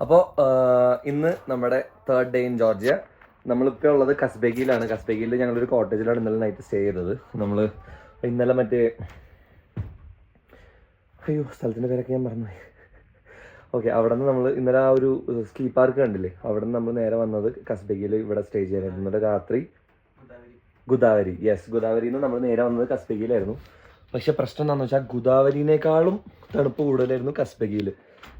അപ്പോൾ ഇന്ന് നമ്മുടെ 3rd ഡേ ഇൻ ജോർജിയ. നമ്മളിപ്പോൾ ഉള്ളത് കസ്ബെഗിയിലാണ്. കസ്ബെഗിയിൽ ഞങ്ങളൊരു കോട്ടേജിലാണ് ഇന്നലെ നൈറ്റ് സ്റ്റേ ചെയ്തത്. നമ്മൾ ഇന്നലെ സ്ഥലത്തിൻ്റെ പേരൊക്കെ ഞാൻ മറന്നുപോയി. ഓക്കെ, അവിടെ നിന്ന് നമ്മൾ ഇന്നലെ ആ ഒരു സ്കീ പാർക്ക് കണ്ടില്ലേ, അവിടെ നിന്ന് നമ്മൾ നേരെ വന്നത് കസ്ബെഗിയിൽ ഇവിടെ സ്റ്റേ ചെയ്യാനായിരുന്നു. ഇന്നലെ രാത്രി ഗുദാവരിയിൽ നിന്ന് നമ്മൾ നേരെ വന്നത് കസ്ബെഗിയിലായിരുന്നു. പക്ഷെ പ്രശ്നം എന്താണെന്ന് വെച്ചാൽ ഗുദാവരിനേക്കാളും തണുപ്പ് കൂടുതലായിരുന്നു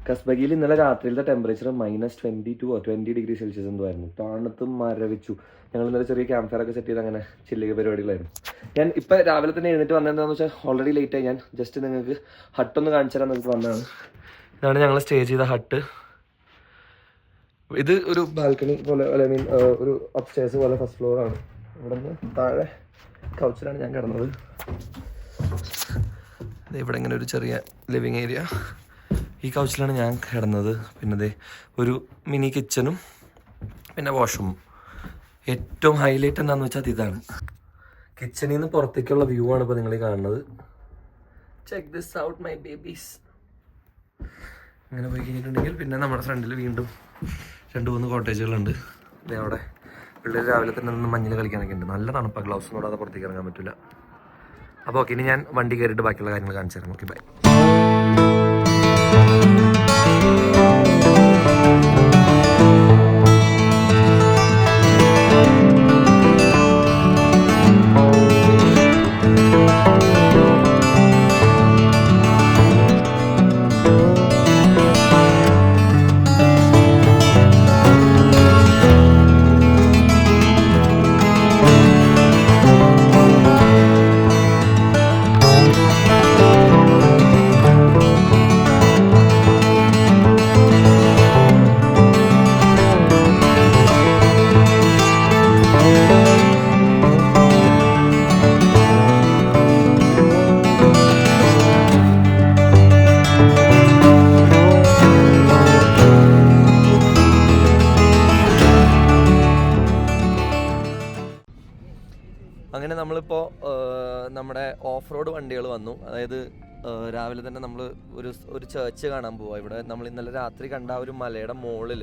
കസ്ബെഗിയിൽ ഇന്നലെ രാത്രിയിലത്തെ ടെമ്പറേച്ചർ -22 or 20 ഡിഗ്രി സെൽഷ്യസ് എന്തോ ആയിരുന്നു. തണുത്ത് മരവിച്ചു. ഞങ്ങൾ ഇന്നലെ ചെറിയ ക്യാമ്പ് ഫയർ ഒക്കെ സെറ്റ് ചെയ്ത് അങ്ങനെ ചില്ലിക പരിപാടികളായിരുന്നു. ഞാൻ ഇപ്പം രാവിലെ തന്നെ എഴുന്നേറ്റ് വന്നതെന്താണെന്ന് വെച്ചാൽ ഓൾറെഡി ലേറ്റായി. ഞാൻ ജസ്റ്റ് നിങ്ങൾക്ക് ഹട്ടൊന്ന് കാണിച്ചു തരാൻ നിങ്ങൾക്ക് വന്നതാണ്. ഇതാണ് ഞങ്ങൾ സ്റ്റേ ചെയ്ത ഹട്ട്. ഇത് ഒരു ബാൽക്കണി പോലെ, ഒരു അപ്സ്റ്റേഴ്സ് പോലെ ഫസ്റ്റ് ഫ്ലോറാണ്. ഇവിടെ നിന്ന് താഴെ കൗച്ചിലാണ് ഞാൻ കിടന്നത്. ഇവിടെ ഇങ്ങനെ ഒരു ചെറിയ ലിവിങ് ഏരിയ, ഈ കൗച്ചിലാണ് ഞാൻ കിടന്നത്. പിന്നെ ഒരു മിനി കിച്ചണും പിന്നെ വാഷ്റൂമും. ഏറ്റവും ഹൈലൈറ്റ് എന്താണെന്ന് വെച്ചാൽ ഇതാണ്. കിച്ചണിൽ നിന്ന് പുറത്തേക്കുള്ള വ്യൂ ആണ് ഇപ്പോൾ നിങ്ങൾ കാണുന്നത്. Check this out my babies. അങ്ങനെ പോയി കഴിഞ്ഞിട്ടുണ്ടെങ്കിൽ പിന്നെ നമ്മുടെ ഫ്രണ്ടിൽ വീണ്ടും 2-3 കോട്ടേജുകളുണ്ട്. അവിടെ പിള്ളേർ രാവിലെ തന്നെ നിന്ന് മഞ്ഞൾ കളിക്കാനൊക്കെ ഉണ്ട്. നല്ല തണുപ്പാണ്, ഗ്ലൗസ് ഒന്നും ഇടാതെ പുറത്തേക്ക് ഇറങ്ങാൻ പറ്റില്ല. അപ്പോൾ ഓക്കെ, ഇനി ഞാൻ വണ്ടി കയറിയിട്ട് ബാക്കിയുള്ള കാര്യങ്ങൾ കാണിച്ചു തരാം. Okay, bye. അങ്ങനെ നമ്മളിപ്പോൾ നമ്മുടെ ഓഫ് റോഡ് വണ്ടികൾ വന്നു. അതായത് രാവിലെ തന്നെ നമ്മൾ ഒരു ചേർച്ച് കാണാൻ പോവാം. ഇവിടെ നമ്മൾ ഇന്നലെ രാത്രി കണ്ട ഒരു മലയുടെ മുകളിൽ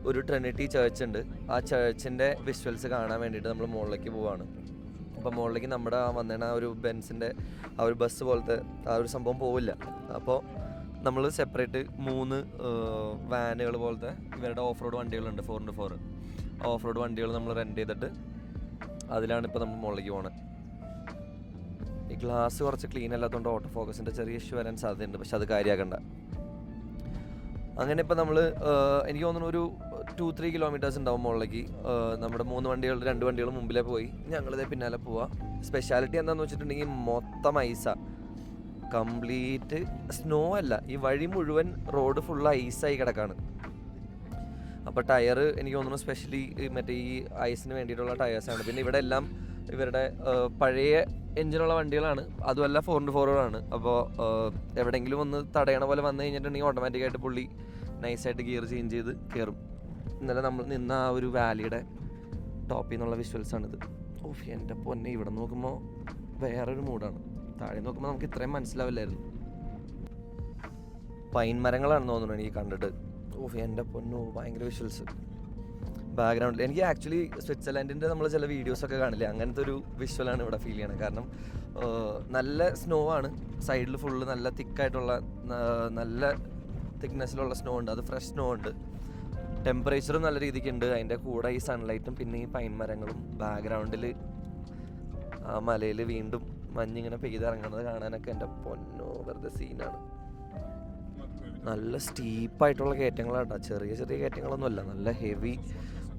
ഒരു ട്രിനിറ്റി ചേർച്ച് ഉണ്ട്. ആ ചേർച്ചിൻ്റെ വിഷ്വൽസ് കാണാൻ വേണ്ടിയിട്ട് നമ്മൾ മുകളിലേക്ക് പോവാണ്. അപ്പോൾ മുകളിലേക്ക് നമ്മുടെ വന്നേണ ആ ഒരു ബെൻസിൻ്റെ ആ ഒരു ബസ് പോലത്തെ ആ ഒരു സംഭവം പോവില്ല. അപ്പോൾ നമ്മൾ സെപ്പറേറ്റ് 3 വാനുകൾ പോലത്തെ ഇവരുടെ ഓഫ് റോഡ് വണ്ടികളുണ്ട്, 4x4. ആ ഓഫ് റോഡ് വണ്ടികൾ നമ്മൾ റെൻറ്റ് ചെയ്തിട്ട് അതിലാണ് ഇപ്പോൾ നമ്മൾ മുകളിലേക്ക് പോകുന്നത്. ഈ ഗ്ലാസ് കുറച്ച് ക്ലീൻ അല്ലാത്തതുകൊണ്ട് ഓട്ടോ ഫോക്കസിൻ്റെ ചെറിയ ഇഷ്യൂ വരാൻ സാധ്യതയുണ്ട്. പക്ഷെ അത് കാര്യമാക്കണ്ട. അങ്ങനെ ഇപ്പോൾ നമ്മൾ എനിക്ക് തോന്നുന്നു ഒരു 2-3 കിലോമീറ്റേഴ്സ് ഉണ്ടാവും മുകളിലേക്ക്. നമ്മുടെ 2 വണ്ടികൾ മുമ്പിലേ പോയി, ഞങ്ങളിതേ പിന്നാലെ പോവാം. സ്പെഷ്യാലിറ്റി എന്താണെന്ന് വെച്ചിട്ടുണ്ടെങ്കിൽ മൊത്തം ഐസാണ്, കംപ്ലീറ്റ് സ്നോ അല്ല, ഈ വഴി മുഴുവൻ റോഡ് ഫുള്ള് ഐസായി കിടക്കാണ്. അപ്പോൾ ടയർ എനിക്ക് തോന്നുന്നു സ്പെഷ്യലി മറ്റേ ഈ ഐസിന് വേണ്ടിയിട്ടുള്ള ടയേഴ്സാണ്. പിന്നെ ഇവിടെ എല്ലാം ഇവരുടെ പഴയ എഞ്ചിനുള്ള വണ്ടികളാണ്, അതുമല്ല 4x4 ആണ്. അപ്പോൾ എവിടെയെങ്കിലും ഒന്ന് തടയണ പോലെ വന്നു കഴിഞ്ഞിട്ടുണ്ടെങ്കിൽ ഓട്ടോമാറ്റിക്കായിട്ട് പുള്ളി നൈസായിട്ട് ഗിയർ ചേഞ്ച് ചെയ്ത് കയറും. ഇന്നലെ നമ്മൾ നിന്ന ആ ഒരു വാലിയുടെ ടോപ്പിൽ നിന്നുള്ള വിഷ്വൽസാണിത്. ഓഫ്, എൻ്റെ പൊന്നെ, ഇവിടെ നോക്കുമ്പോൾ വേറൊരു മൂഡാണ്. താഴെ നോക്കുമ്പോൾ നമുക്ക് ഇത്രയും മനസ്സിലാവില്ലായിരുന്നു. പൈൻ മരങ്ങളാണെന്ന് തോന്നുന്നു എനിക്ക് കണ്ടിട്ട്. ഓഫ്, എൻ്റെ പൊന്നോ, ഭയങ്കര വിഷ്വൽസ് ബാക്ക്ഗ്രൗണ്ടിൽ. എനിക്ക് ആക്ച്വലി സ്വിറ്റ്സർലൻഡിൻ്റെ നമ്മൾ ചില വീഡിയോസൊക്കെ കാണില്ലേ, അങ്ങനത്തെ ഒരു വിഷ്വലാണ് ഇവിടെ ഫീൽ ചെയ്യണത്. കാരണം നല്ല സ്നോ ആണ്, സൈഡിൽ ഫുള്ള് നല്ല തിക്കായിട്ടുള്ള നല്ല തിക്നെസ്സിലുള്ള സ്നോ ഉണ്ട്. അത് ഫ്രഷ് സ്നോ ഉണ്ട്. ടെമ്പറേച്ചറും നല്ല രീതിക്കുണ്ട്. അതിൻ്റെ കൂടെ ഈ സൺലൈറ്റും പിന്നെ ഈ പൈൻ മരങ്ങളും ബാക്ക്ഗ്രൗണ്ടിൽ ആ മലയിൽ വീണ്ടും മഞ്ഞിങ്ങനെ പെയ്തിറങ്ങുന്നത് കാണാനൊക്കെ എൻ്റെ പൊന്നോ വെറുതെ സീനാണ്. നല്ല സ്റ്റീപ്പായിട്ടുള്ള കയറ്റങ്ങളാട്ടോ, ചെറിയ കയറ്റങ്ങളൊന്നുമല്ല, നല്ല ഹെവി.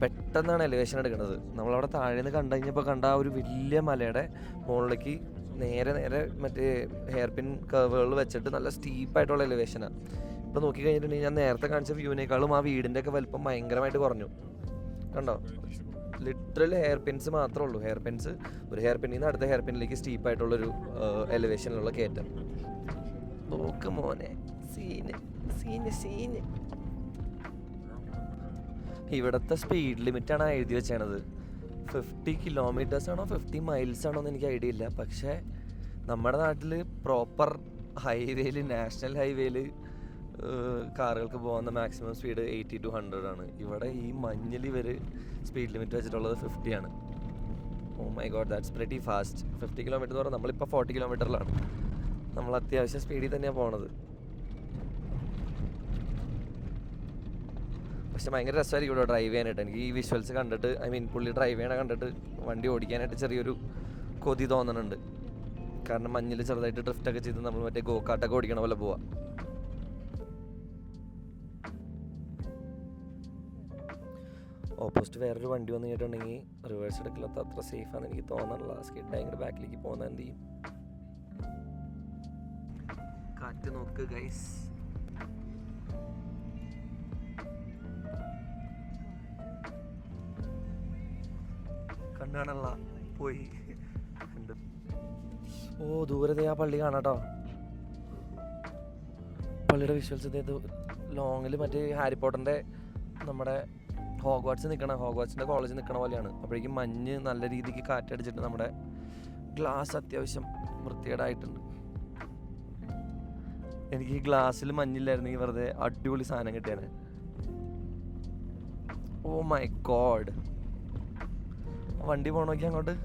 പെട്ടെന്നാണ് എലിവേഷൻ എടുക്കുന്നത്. നമ്മളവിടെ താഴെ നിന്ന് കണ്ട ആ ഒരു വലിയ മലയുടെ മുകളിലേക്ക് നേരെ മറ്റേ ഹെയർ പിൻ കർവുകൾ വെച്ചിട്ട് നല്ല സ്റ്റീപ്പായിട്ടുള്ള എലിവേഷനാണ്. ഇപ്പോൾ നോക്കിക്കഴിഞ്ഞിട്ടുണ്ടെങ്കിൽ ഞാൻ നേരത്തെ കാണിച്ച വ്യൂവിനേക്കാളും ആ വീടിൻ്റെ ഒക്കെ വലിപ്പം ഭയങ്കരമായിട്ട് കുറഞ്ഞു. കണ്ടോ, ലിറ്ററൽ ഹെയർ പിൻസ് മാത്രമേ ഉള്ളൂ. ഒരു ഹെയർ പിന്നിൽ നിന്ന് അടുത്ത ഹെയർ പിന്നിലേക്ക് സ്റ്റീപ്പായിട്ടുള്ളൊരു എലിവേഷനിലുള്ള കയറ്റം. നോക്ക് മോനെ, സീന്. ഇവിടുത്തെ സ്പീഡ് ലിമിറ്റാണ് എഴുതി വെച്ചത്. 50 കിലോമീറ്റേഴ്സ് ആണോ 50 മൈൽസ് ആണോ എന്ന് എനിക്ക് ഐഡിയ ഇല്ല. പക്ഷേ നമ്മുടെ നാട്ടിൽ പ്രോപ്പർ ഹൈവേയിൽ, നാഷണൽ ഹൈവേയിൽ കാറുകൾക്ക് പോകുന്ന മാക്സിമം സ്പീഡ് 80 to 100 ആണ്. ഇവിടെ ഈ മഞ്ഞിൽ ഇവർ സ്പീഡ് ലിമിറ്റ് വെച്ചിട്ടുള്ളത് 50 ആണ്. Oh my god, that's pretty fast. 50 kilometre എന്ന് പറഞ്ഞാൽ നമ്മളിപ്പോൾ 40 കിലോമീറ്ററിലാണ്. നമ്മൾ അത്യാവശ്യം സ്പീഡിൽ തന്നെയാണ് പോണത്. പക്ഷെ ഭയങ്കര രസമായിരിക്കും ഇവിടെ ഡ്രൈവ് ചെയ്യാനായിട്ട്. എനിക്ക് ഈ വിഷ്വൽസ് കണ്ടിട്ട്, ഐ മീൻ പുള്ളി ഡ്രൈവ് ചെയ്യണ കണ്ടിട്ട് വണ്ടി ഓടിക്കാനായിട്ട് ചെറിയൊരു കൊതി തോന്നുന്നുണ്ട്. കാരണം മഞ്ഞിൽ ചെറുതായിട്ട് ഡ്രിഫ്റ്റൊക്കെ ചെയ്ത് നമ്മൾ മറ്റേ ഗോകാട്ടൊക്കെ ഓടിക്കണ പോലെ പോവാം. ഓപ്പോസിറ്റ് വേറൊരു വണ്ടി വന്നു കഴിഞ്ഞിട്ടുണ്ടെങ്കിൽ റിവേഴ്സ് എടുക്കലത്ത് അത്ര സേഫാന്ന് എനിക്ക് തോന്നാനുള്ള. സ്കിഡ് ഭയങ്കര ബാക്കിലേക്ക് പോകുന്ന എന്ത് ചെയ്യും? കാറ്റ് നോക്ക് ഗൈസ്. കണ്ണാണല്ല പോയി. ഓ ദൂരത്തെ ആ പള്ളി കാണാട്ടോ. പള്ളിയുടെ വിഷ്വൽസ് ഇത് ലോങ്ങിൽ മറ്റേ ഹാരി പോട്ടറിൻ്റെ നമ്മുടെ ഹോഗ്വാർട്സിൻ്റെ കോളേജ് നിൽക്കണ പോലെയാണ്. അപ്പോഴേക്കും മഞ്ഞ് നല്ല രീതിക്ക് കാറ്റടിച്ചിട്ട് നമ്മുടെ ഗ്ലാസ് അത്യാവശ്യം വൃത്തികേടായിട്ടുണ്ട്. എനിക്ക് ഈ ഗ്ലാസ്സിൽ മഞ്ഞില്ലായിരുന്നെങ്കിൽ വെറുതെ അടിപൊളി സാധനം കിട്ടിയാണ്. ഓ മൈ ഗോഡ്, വണ്ടി പോണോക്കി അങ്ങോട്ട്.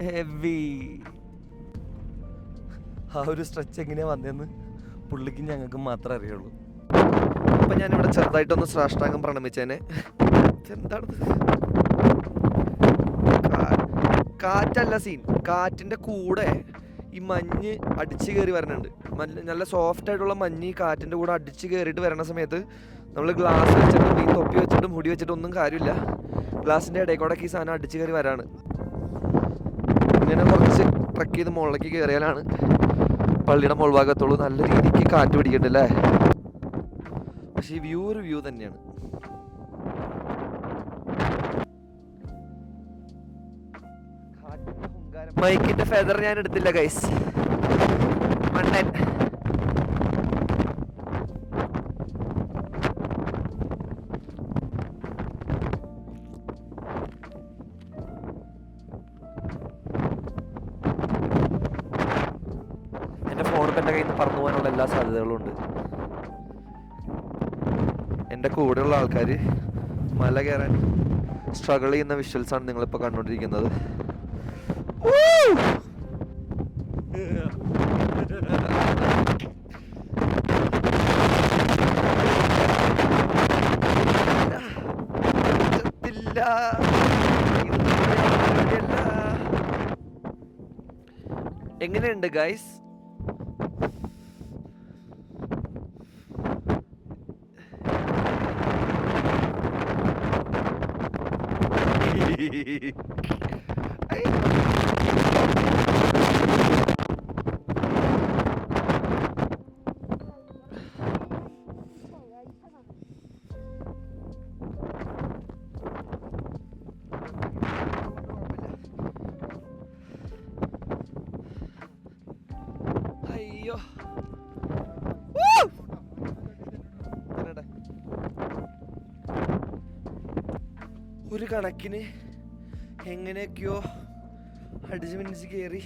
ഹെവി. ആ ഒരു സ്ട്രെച്ച് എങ്ങനെയാ വന്നതെന്ന് പുള്ളിക്ക് ഞങ്ങൾക്ക് മാത്രമേ അറിയുള്ളൂ. അപ്പം ഞാനിവിടെ ചെറുതായിട്ടൊന്ന് സാഷ്ടാംഗം പ്രണമിച്ചേനെ. എന്താണത്? കാറ്റല്ല സീൻ, കാറ്റിൻ്റെ കൂടെ ഈ മഞ്ഞ് അടിച്ച് കയറി വരണുണ്ട്. നല്ല സോഫ്റ്റ് ആയിട്ടുള്ള മഞ്ഞ് ഈ കാറ്റിൻ്റെ കൂടെ അടിച്ച് കയറിയിട്ട് വരണ സമയത്ത് നമ്മൾ ഗ്ലാസ് വെച്ചിട്ടും ഈ തൊപ്പി വെച്ചിട്ടും മുടി വെച്ചിട്ടും ഒന്നും കാര്യമില്ല. ഗ്ലാസിൻ്റെ ഇടയിൽ കൂടെ ഈ സാധനം അടിച്ച് കയറി വരാണ്. ഇങ്ങനെ കുറച്ച് ട്രക്ക് ചെയ്ത് മുകളിലേക്ക് കയറിയാലാണ് പള്ളിയുടെ മുൾഭാഗത്തുള്ളൂ നല്ല രീതിക്ക് കാറ്റ് പിടിക്കണ്ടല്ലേ. പക്ഷെ ഈ വ്യൂ ഒരു വ്യൂ തന്നെയാണ്. മൈക്കിന്റെ ഫെദർ ഞാൻ എടുത്തില്ല ഗൈസ്, മണ്ണൻ. എൻ്റെ ഫോണിൽ എൻ്റെ കയ്യിൽ നിന്ന് പറന്നു പോകാനുള്ള എല്ലാ സാധ്യതകളും ഉണ്ട്. എൻ്റെ കൂടെയുള്ള ആൾക്കാർ മല കയറാൻ സ്ട്രഗിൾ ചെയ്യുന്ന വിഷ്വൽസാണ് നിങ്ങളിപ്പോൾ കണ്ടുകൊണ്ടിരിക്കുന്നത്. എങ്ങനെയുണ്ട് ഗൈസ്? അയ്യോ, ഒരു കണക്കിന് എങ്ങനെയൊക്കെയോ അടിച്ച് മിനിച്ച് കയറി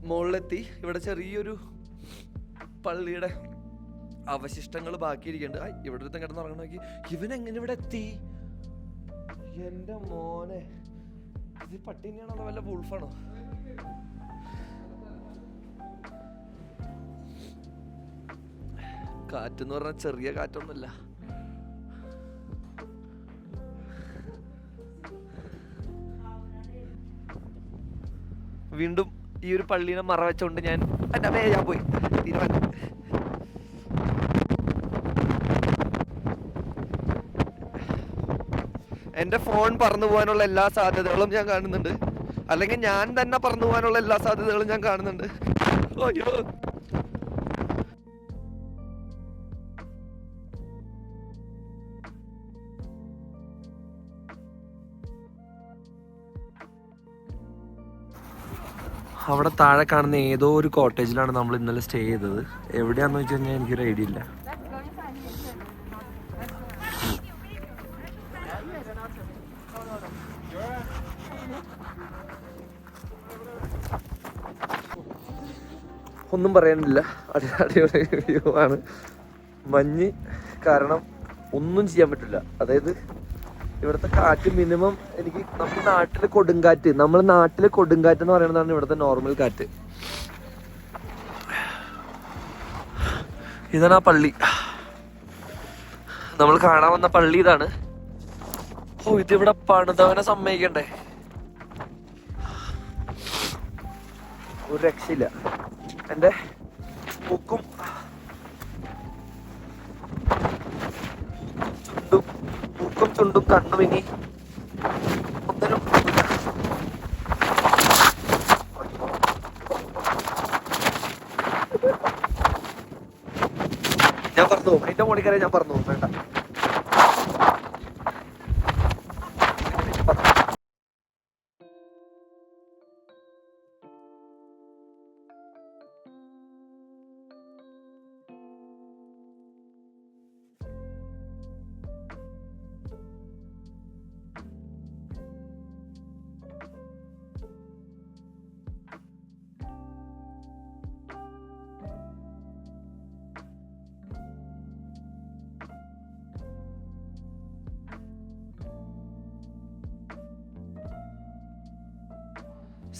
മുകളിലെത്തി. ഇവിടെ ചെറിയൊരു പള്ളിയുടെ അവശിഷ്ടങ്ങൾ ബാക്കിയിരിക്കുന്നുണ്ട്. ഇവിടെ ഒരുത്തൻ കിടന്നുറങ്ങണ നോക്കി. ഇവനെങ്ങനെ ഇവിടെ എത്തി? എൻ്റെ മോനെ, ഇത് പട്ടിനെയാണോ അതോ വല്ല വൂൾഫാണോ? കാറ്റെന്ന് പറഞ്ഞാൽ ചെറിയ കാറ്റൊന്നുമല്ല. വീണ്ടും ഈ ഒരു പള്ളീനെ മറ വെച്ചോണ്ട് ഞാൻ പോയി തീരുമാനം. എൻ്റെ ഫോൺ പറന്നു പോകാനുള്ള എല്ലാ സാധ്യതകളും ഞാൻ കാണുന്നുണ്ട്. അല്ലെങ്കിൽ ഞാൻ തന്നെ പറന്നു പോകാനുള്ള എല്ലാ സാധ്യതകളും ഞാൻ കാണുന്നുണ്ട്. അയ്യോ, അവിടെ താഴെ കാണുന്ന ഏതോ ഒരു കോട്ടേജിലാണ് നമ്മൾ ഇന്നലെ സ്റ്റേ ചെയ്തത്. എവിടെയാണെന്ന് വെച്ച് കഴിഞ്ഞാൽ എനിക്കൊരു ഐഡിയ ഇല്ല. ഒന്നും പറയാനില്ല, അടിപൊളി വ്യൂ ആണ്. മഞ്ഞ് കാരണം ഒന്നും ചെയ്യാൻ പറ്റില്ല. അതായത് ഇവിടുത്തെ കാറ്റ് മിനിമം എനിക്ക് നമ്മുടെ നാട്ടിലെ കൊടുങ്കാറ്റ് എന്ന് പറയുന്നതാണ് ഇവിടുത്തെ നോർമൽ കാറ്റ്. ഇതാണ് ആ പള്ളി, നമ്മൾ കാണാൻ വന്ന പള്ളി ഇതാണ്. ഓ, ഇതിവിടെ പണിതവനെ സമ്മതിക്കണ്ടേ, ഒരു രക്ഷയില്ല. എൻ്റെ മൂക്കും ചുണ്ടും കണ്ണും ഇനി ഒന്നിനും ഞാൻ പറഞ്ഞു, അതിന്റെ മോളിക്കരെ ഞാൻ പറഞ്ഞു വേണ്ട.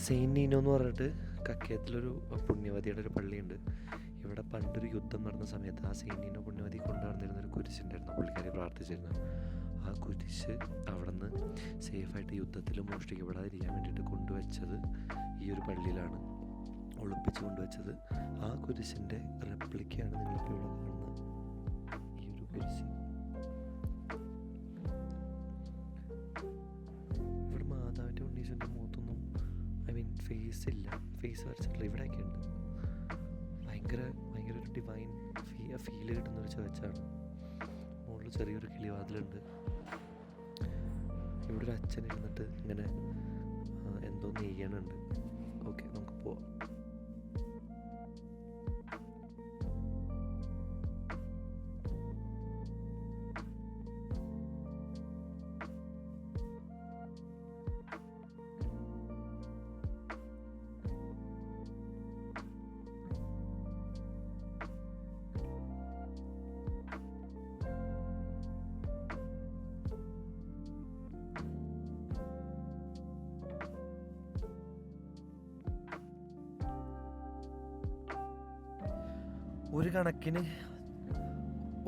സെയിൻറ്റ് നീനോ എന്ന് പറഞ്ഞിട്ട് കക്കയത്തിലൊരു പുണ്യവതിയുടെ ഒരു പള്ളിയുണ്ട്. ഇവിടെ പണ്ടൊരു യുദ്ധം നടന്ന സമയത്ത് ആ സെയിൻറ്റ് നീനോ പുണ്യവതി കൊണ്ടുവന്നിരുന്ന ഒരു കുരിശുണ്ടായിരുന്നു, പുള്ളിക്കാരി പ്രാർത്ഥിച്ചിരുന്നു. ആ കുരിശ് അവിടെ നിന്ന് സേഫായിട്ട് യുദ്ധത്തിൽ മോഷ്ടിക്കപ്പെടാതിരിക്കാൻ വേണ്ടിയിട്ട് കൊണ്ടുവച്ചത് ഈ ഒരു പള്ളിയിലാണ്, ഒളിപ്പിച്ച് കൊണ്ടുവച്ചത്. ആ കുരിശിൻ്റെ റെപ്ലിക്കയാണ് നിങ്ങളിപ്പോൾ ഇവിടെ കാണുന്ന ഈ ഒരു കുരിശ്. ഇവിടെ മാതാവിൻ്റെ ഉണ്ണീശൻ്റെ മുഖത്തൊന്നും ഫേസ് ഇല്ല, ഫേസ് വരച്ചിട്ടില്ല. ഇവിടെയൊക്കെ ഉണ്ട്. ഭയങ്കര ഒരു ഡിവൈൻ ഫീല് കിട്ടുന്ന ഒരു ചേർച്ചാണ്. മുകളിൽ ചെറിയൊരു കിളിവാതിലുണ്ട്. ഇവിടെ ഒരു അച്ഛൻ ഇരുന്നിട്ട് ഇങ്ങനെ എന്തോ നെയ്യണുണ്ട്. ഓക്കെ, നമുക്ക് പോവാം.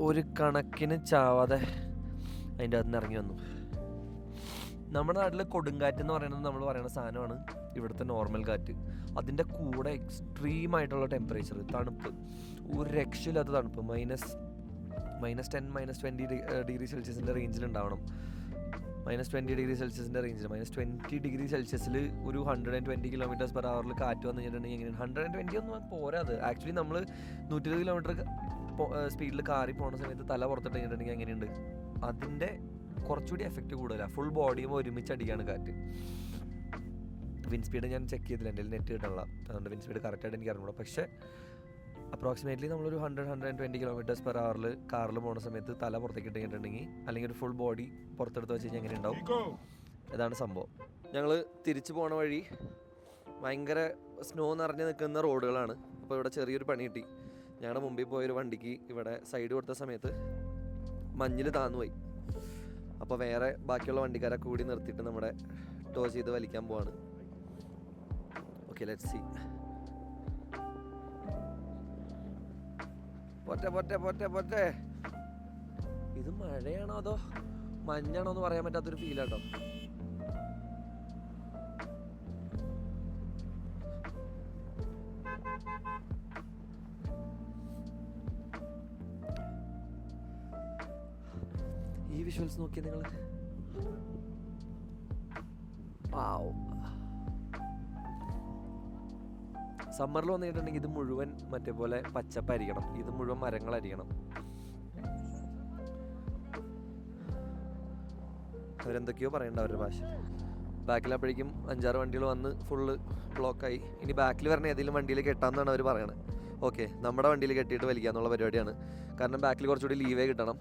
ഒരു കണക്കിന് ചാവാതെ അതിൻ്റെ അകത്ത് നിന്ന് ഇറങ്ങി വന്നു. നമ്മുടെ നാട്ടിൽ കൊടുങ്കാറ്റ് എന്ന് പറയുന്നത് നമ്മൾ പറയുന്ന സാധനമാണ് ഇവിടുത്തെ നോർമൽ കാറ്റ്. അതിൻ്റെ കൂടെ എക്സ്ട്രീമായിട്ടുള്ള ടെമ്പറേച്ചർ, തണുപ്പ്, ഒരു രക്ഷയില്ലാത്ത തണുപ്പ്. -10 -20 ഡിഗ്രി സെൽഷ്യസിൻ്റെ റേഞ്ചിലുണ്ടാവണം. -20 ഡിഗ്രി സെൽഷ്യസിൻ്റെ റേഞ്ചിൽ -20 ഡിഗ്രി സെൽഷ്യസിൽ ഒരു 120 km/h കാറ്റ് വന്നു കഴിഞ്ഞിട്ടുണ്ടെങ്കിൽ എങ്ങനെയാണ്? 120 ഒന്നും പോരാ. അത് ആക്ച്വലി നമ്മൾ 120 km സ്പീഡിൽ കാറി പോകുന്ന സമയത്ത് തല പുറത്തിട്ട് കഴിഞ്ഞിട്ടുണ്ടെങ്കിൽ എങ്ങനെയുണ്ട്? അതിൻ്റെ കുറച്ചുകൂടി എഫക്റ്റ് കൂടുതലാണ്. ഫുൾ ബോഡിയും ഒരുമിച്ച് അടിക്കുകയാണ് കാറ്റ്. വിൻഡ് സ്പീഡ് ഞാൻ ചെക്ക് ചെയ്തില്ല, എൻ്റെ നെറ്റ് കിട്ടണില്ല, അതുകൊണ്ട് വിൻഡ് സ്പീഡ് കറക്റ്റായിട്ട് എനിക്ക് അറിഞ്ഞൂടാ. പക്ഷേ അപ്രോക്സിമേറ്റ്ലി നമ്മളൊരു 100-120 km/h കാറിൽ പോകുന്ന സമയത്ത് തല പുറത്തേക്ക് ഇട്ടിട്ടുണ്ടെങ്കിൽ, അല്ലെങ്കിൽ ഒരു ഫുൾ ബോഡി പുറത്തെടുത്ത് വെച്ച് കഴിഞ്ഞാൽ എങ്ങനെ ഉണ്ടാവും? ഇതാണ് സംഭവം. ഞങ്ങൾ തിരിച്ചു പോണ വഴി ഭയങ്കര സ്നോ നിറഞ്ഞ് നിൽക്കുന്ന റോഡുകളാണ്. അപ്പോൾ ഇവിടെ ചെറിയൊരു പണി കിട്ടി. ഞങ്ങളുടെ മുമ്പിൽ പോയൊരു വണ്ടിക്ക് ഇവിടെ സൈഡ് കൊടുത്ത സമയത്ത് മഞ്ഞിൽ താന്നുപോയി. അപ്പോൾ വേറെ ബാക്കിയുള്ള വണ്ടിക്കാരെ കൂടി നിർത്തിയിട്ട് നമ്മുടെ ടോ ചെയ്ത് വലിക്കാൻ പോവാണ്. Okay, let's see. പോട്ടെ. ഇത് മഴയാണോ അതോ മഞ്ഞാണോ എന്ന് പറയാൻ പറ്റാത്തൊരു ഫീലാട്ടോ. ഈ വിഷ്വൽസ് നോക്കിയാൽ നിങ്ങൾ സമ്മറിൽ വന്നിട്ടുണ്ടെങ്കിൽ ഇത് മുഴുവൻ മറ്റേ പോലെ പച്ചപ്പായിരിക്കണം, ഇത് മുഴുവൻ മരങ്ങളായിരിക്കണം. അവരെന്തൊക്കെയോ പറയണ്ട അവരുടെ ഭാഷ. ബാക്കിലപ്പോഴേക്കും 5-6 വണ്ടികൾ വന്ന് ഫുള്ള് ബ്ലോക്കായി. ഇനി ബാക്കിൽ വരണ ഏതെങ്കിലും വണ്ടിയിൽ കെട്ടാമെന്നാണ് അവർ പറയണത്. ഓക്കെ, നമ്മുടെ വണ്ടിയിൽ കെട്ടിയിട്ട് വലിക്കാന്നുള്ള പരിപാടിയാണ്. കാരണം ബാക്കിൽ കുറച്ചുകൂടി ലീവേ കിട്ടണം.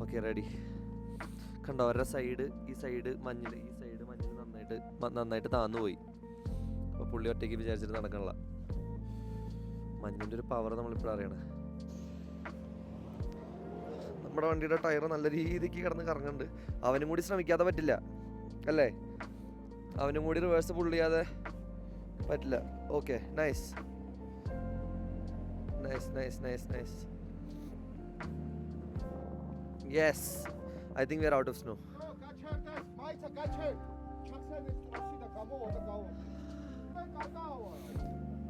Okay, ready. കണ്ടോ അവരുടെ സൈഡ്, ഈ സൈഡ് മഞ്ഞിൽ നന്നായിട്ട് നന്നായിട്ട് താന്നു പോയി. അപ്പോൾ പുള്ളി ഒറ്റയ്ക്ക് വിചാരിച്ചിട്ട് നടക്കണില്ല. മഞ്ഞിൻ്റെ ഒരു പവർ നമ്മളിപ്പോൾ അറിയണേ. നമ്മുടെ വണ്ടിയുടെ ടയർ നല്ല രീതിക്ക് കിടന്ന് കറങ്ങുന്നുണ്ട്. അവനും കൂടി ശ്രമിക്കാതെ പറ്റില്ല അല്ലേ? അവനും കൂടി റിവേഴ്സ് പുൾ ചെയ്യാതെ പറ്റില്ല. Okay, nice nice nice nice nice. Yes, I think we are out of snow.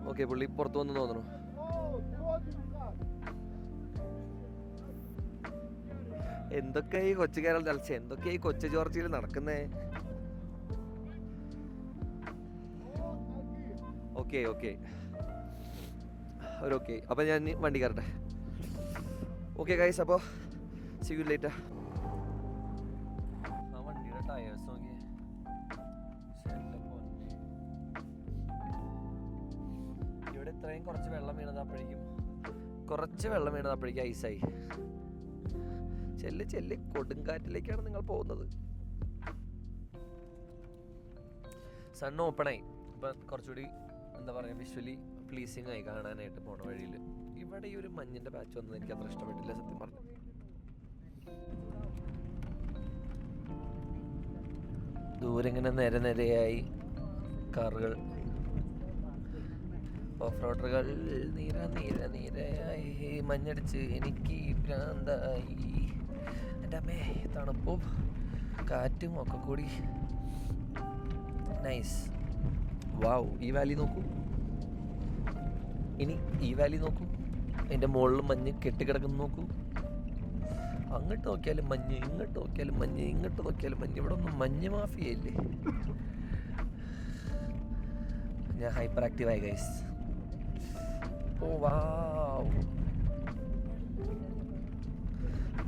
Okay, പുള്ളി പുറത്തു വന്ന് തോന്നുന്നു. എന്തൊക്കെ ഈ കൊച്ചു കേരള തലച്ച, എന്തൊക്കെ ഈ കൊച്ചു ജോർജിയിൽ നടക്കുന്നേ. ഓക്കെ ഓക്കെ ഓക്കെ, അപ്പം ഞാൻ വണ്ടി കയറട്ടെ. ഓക്കെ ഗൈസ്, അപ്പോൾ see you later. ആ വണ്ടിയുടെ ടയേഴ്സ് നോക്കിയേ. ഇവിടെ ഇത്രയും കുറച്ച് വെള്ളം വീണത് അപ്പോഴേക്കും ഐസായി. ചെല്ല് കൊടുങ്കാറ്റിലേക്കാണ് നിങ്ങൾ പോകുന്നത്. സൺ ഓപ്പണായി. ഇപ്പം കുറച്ചുകൂടി എന്താ പറയുക, വിഷ്വലി പ്ലീസിങ് ആയി കാണാനായിട്ട് പോണ വഴിയിൽ. ഇവിടെ ഈ ഒരു മഞ്ഞിൻ്റെ പാച്ച് വന്നത് എനിക്ക് അത്ര ഇഷ്ടപ്പെട്ടില്ല സത്യം പറഞ്ഞു. ദൂരെ ഇങ്ങനെ നിരയായി കാറുകൾ, ഓഫ് റോഡറുകൾ നിരയായി. മഞ്ഞടിച്ച് എനിക്ക് ഭ്രാന്തായി. എൻ്റെ അമ്മേ, തണുപ്പും കാറ്റും ഒക്കെ കൂടി. നൈസ്. വാവ്, ഈ വാലി നോക്കൂ. ഇനി ഈ വാലി നോക്കൂ. അതിൻ്റെ മുകളിൽ മഞ്ഞ് കെട്ടിക്കിടക്കുന്നു നോക്കൂ. അങ്ങോട്ട് നോക്കിയാലും മഞ്ഞ്, ഇങ്ങോട്ട് നോക്കിയാലും മഞ്ഞ്, ഇങ്ങോട്ട് നോക്കിയാലും മഞ്ഞ്. ഇവിടെ ഒന്നും മഞ്ഞ് മാഫിയല്ലേ. ഞാൻ ഹൈപ്പർ ആക്റ്റീവായി ഗൈസ്. ഓ വാവ്.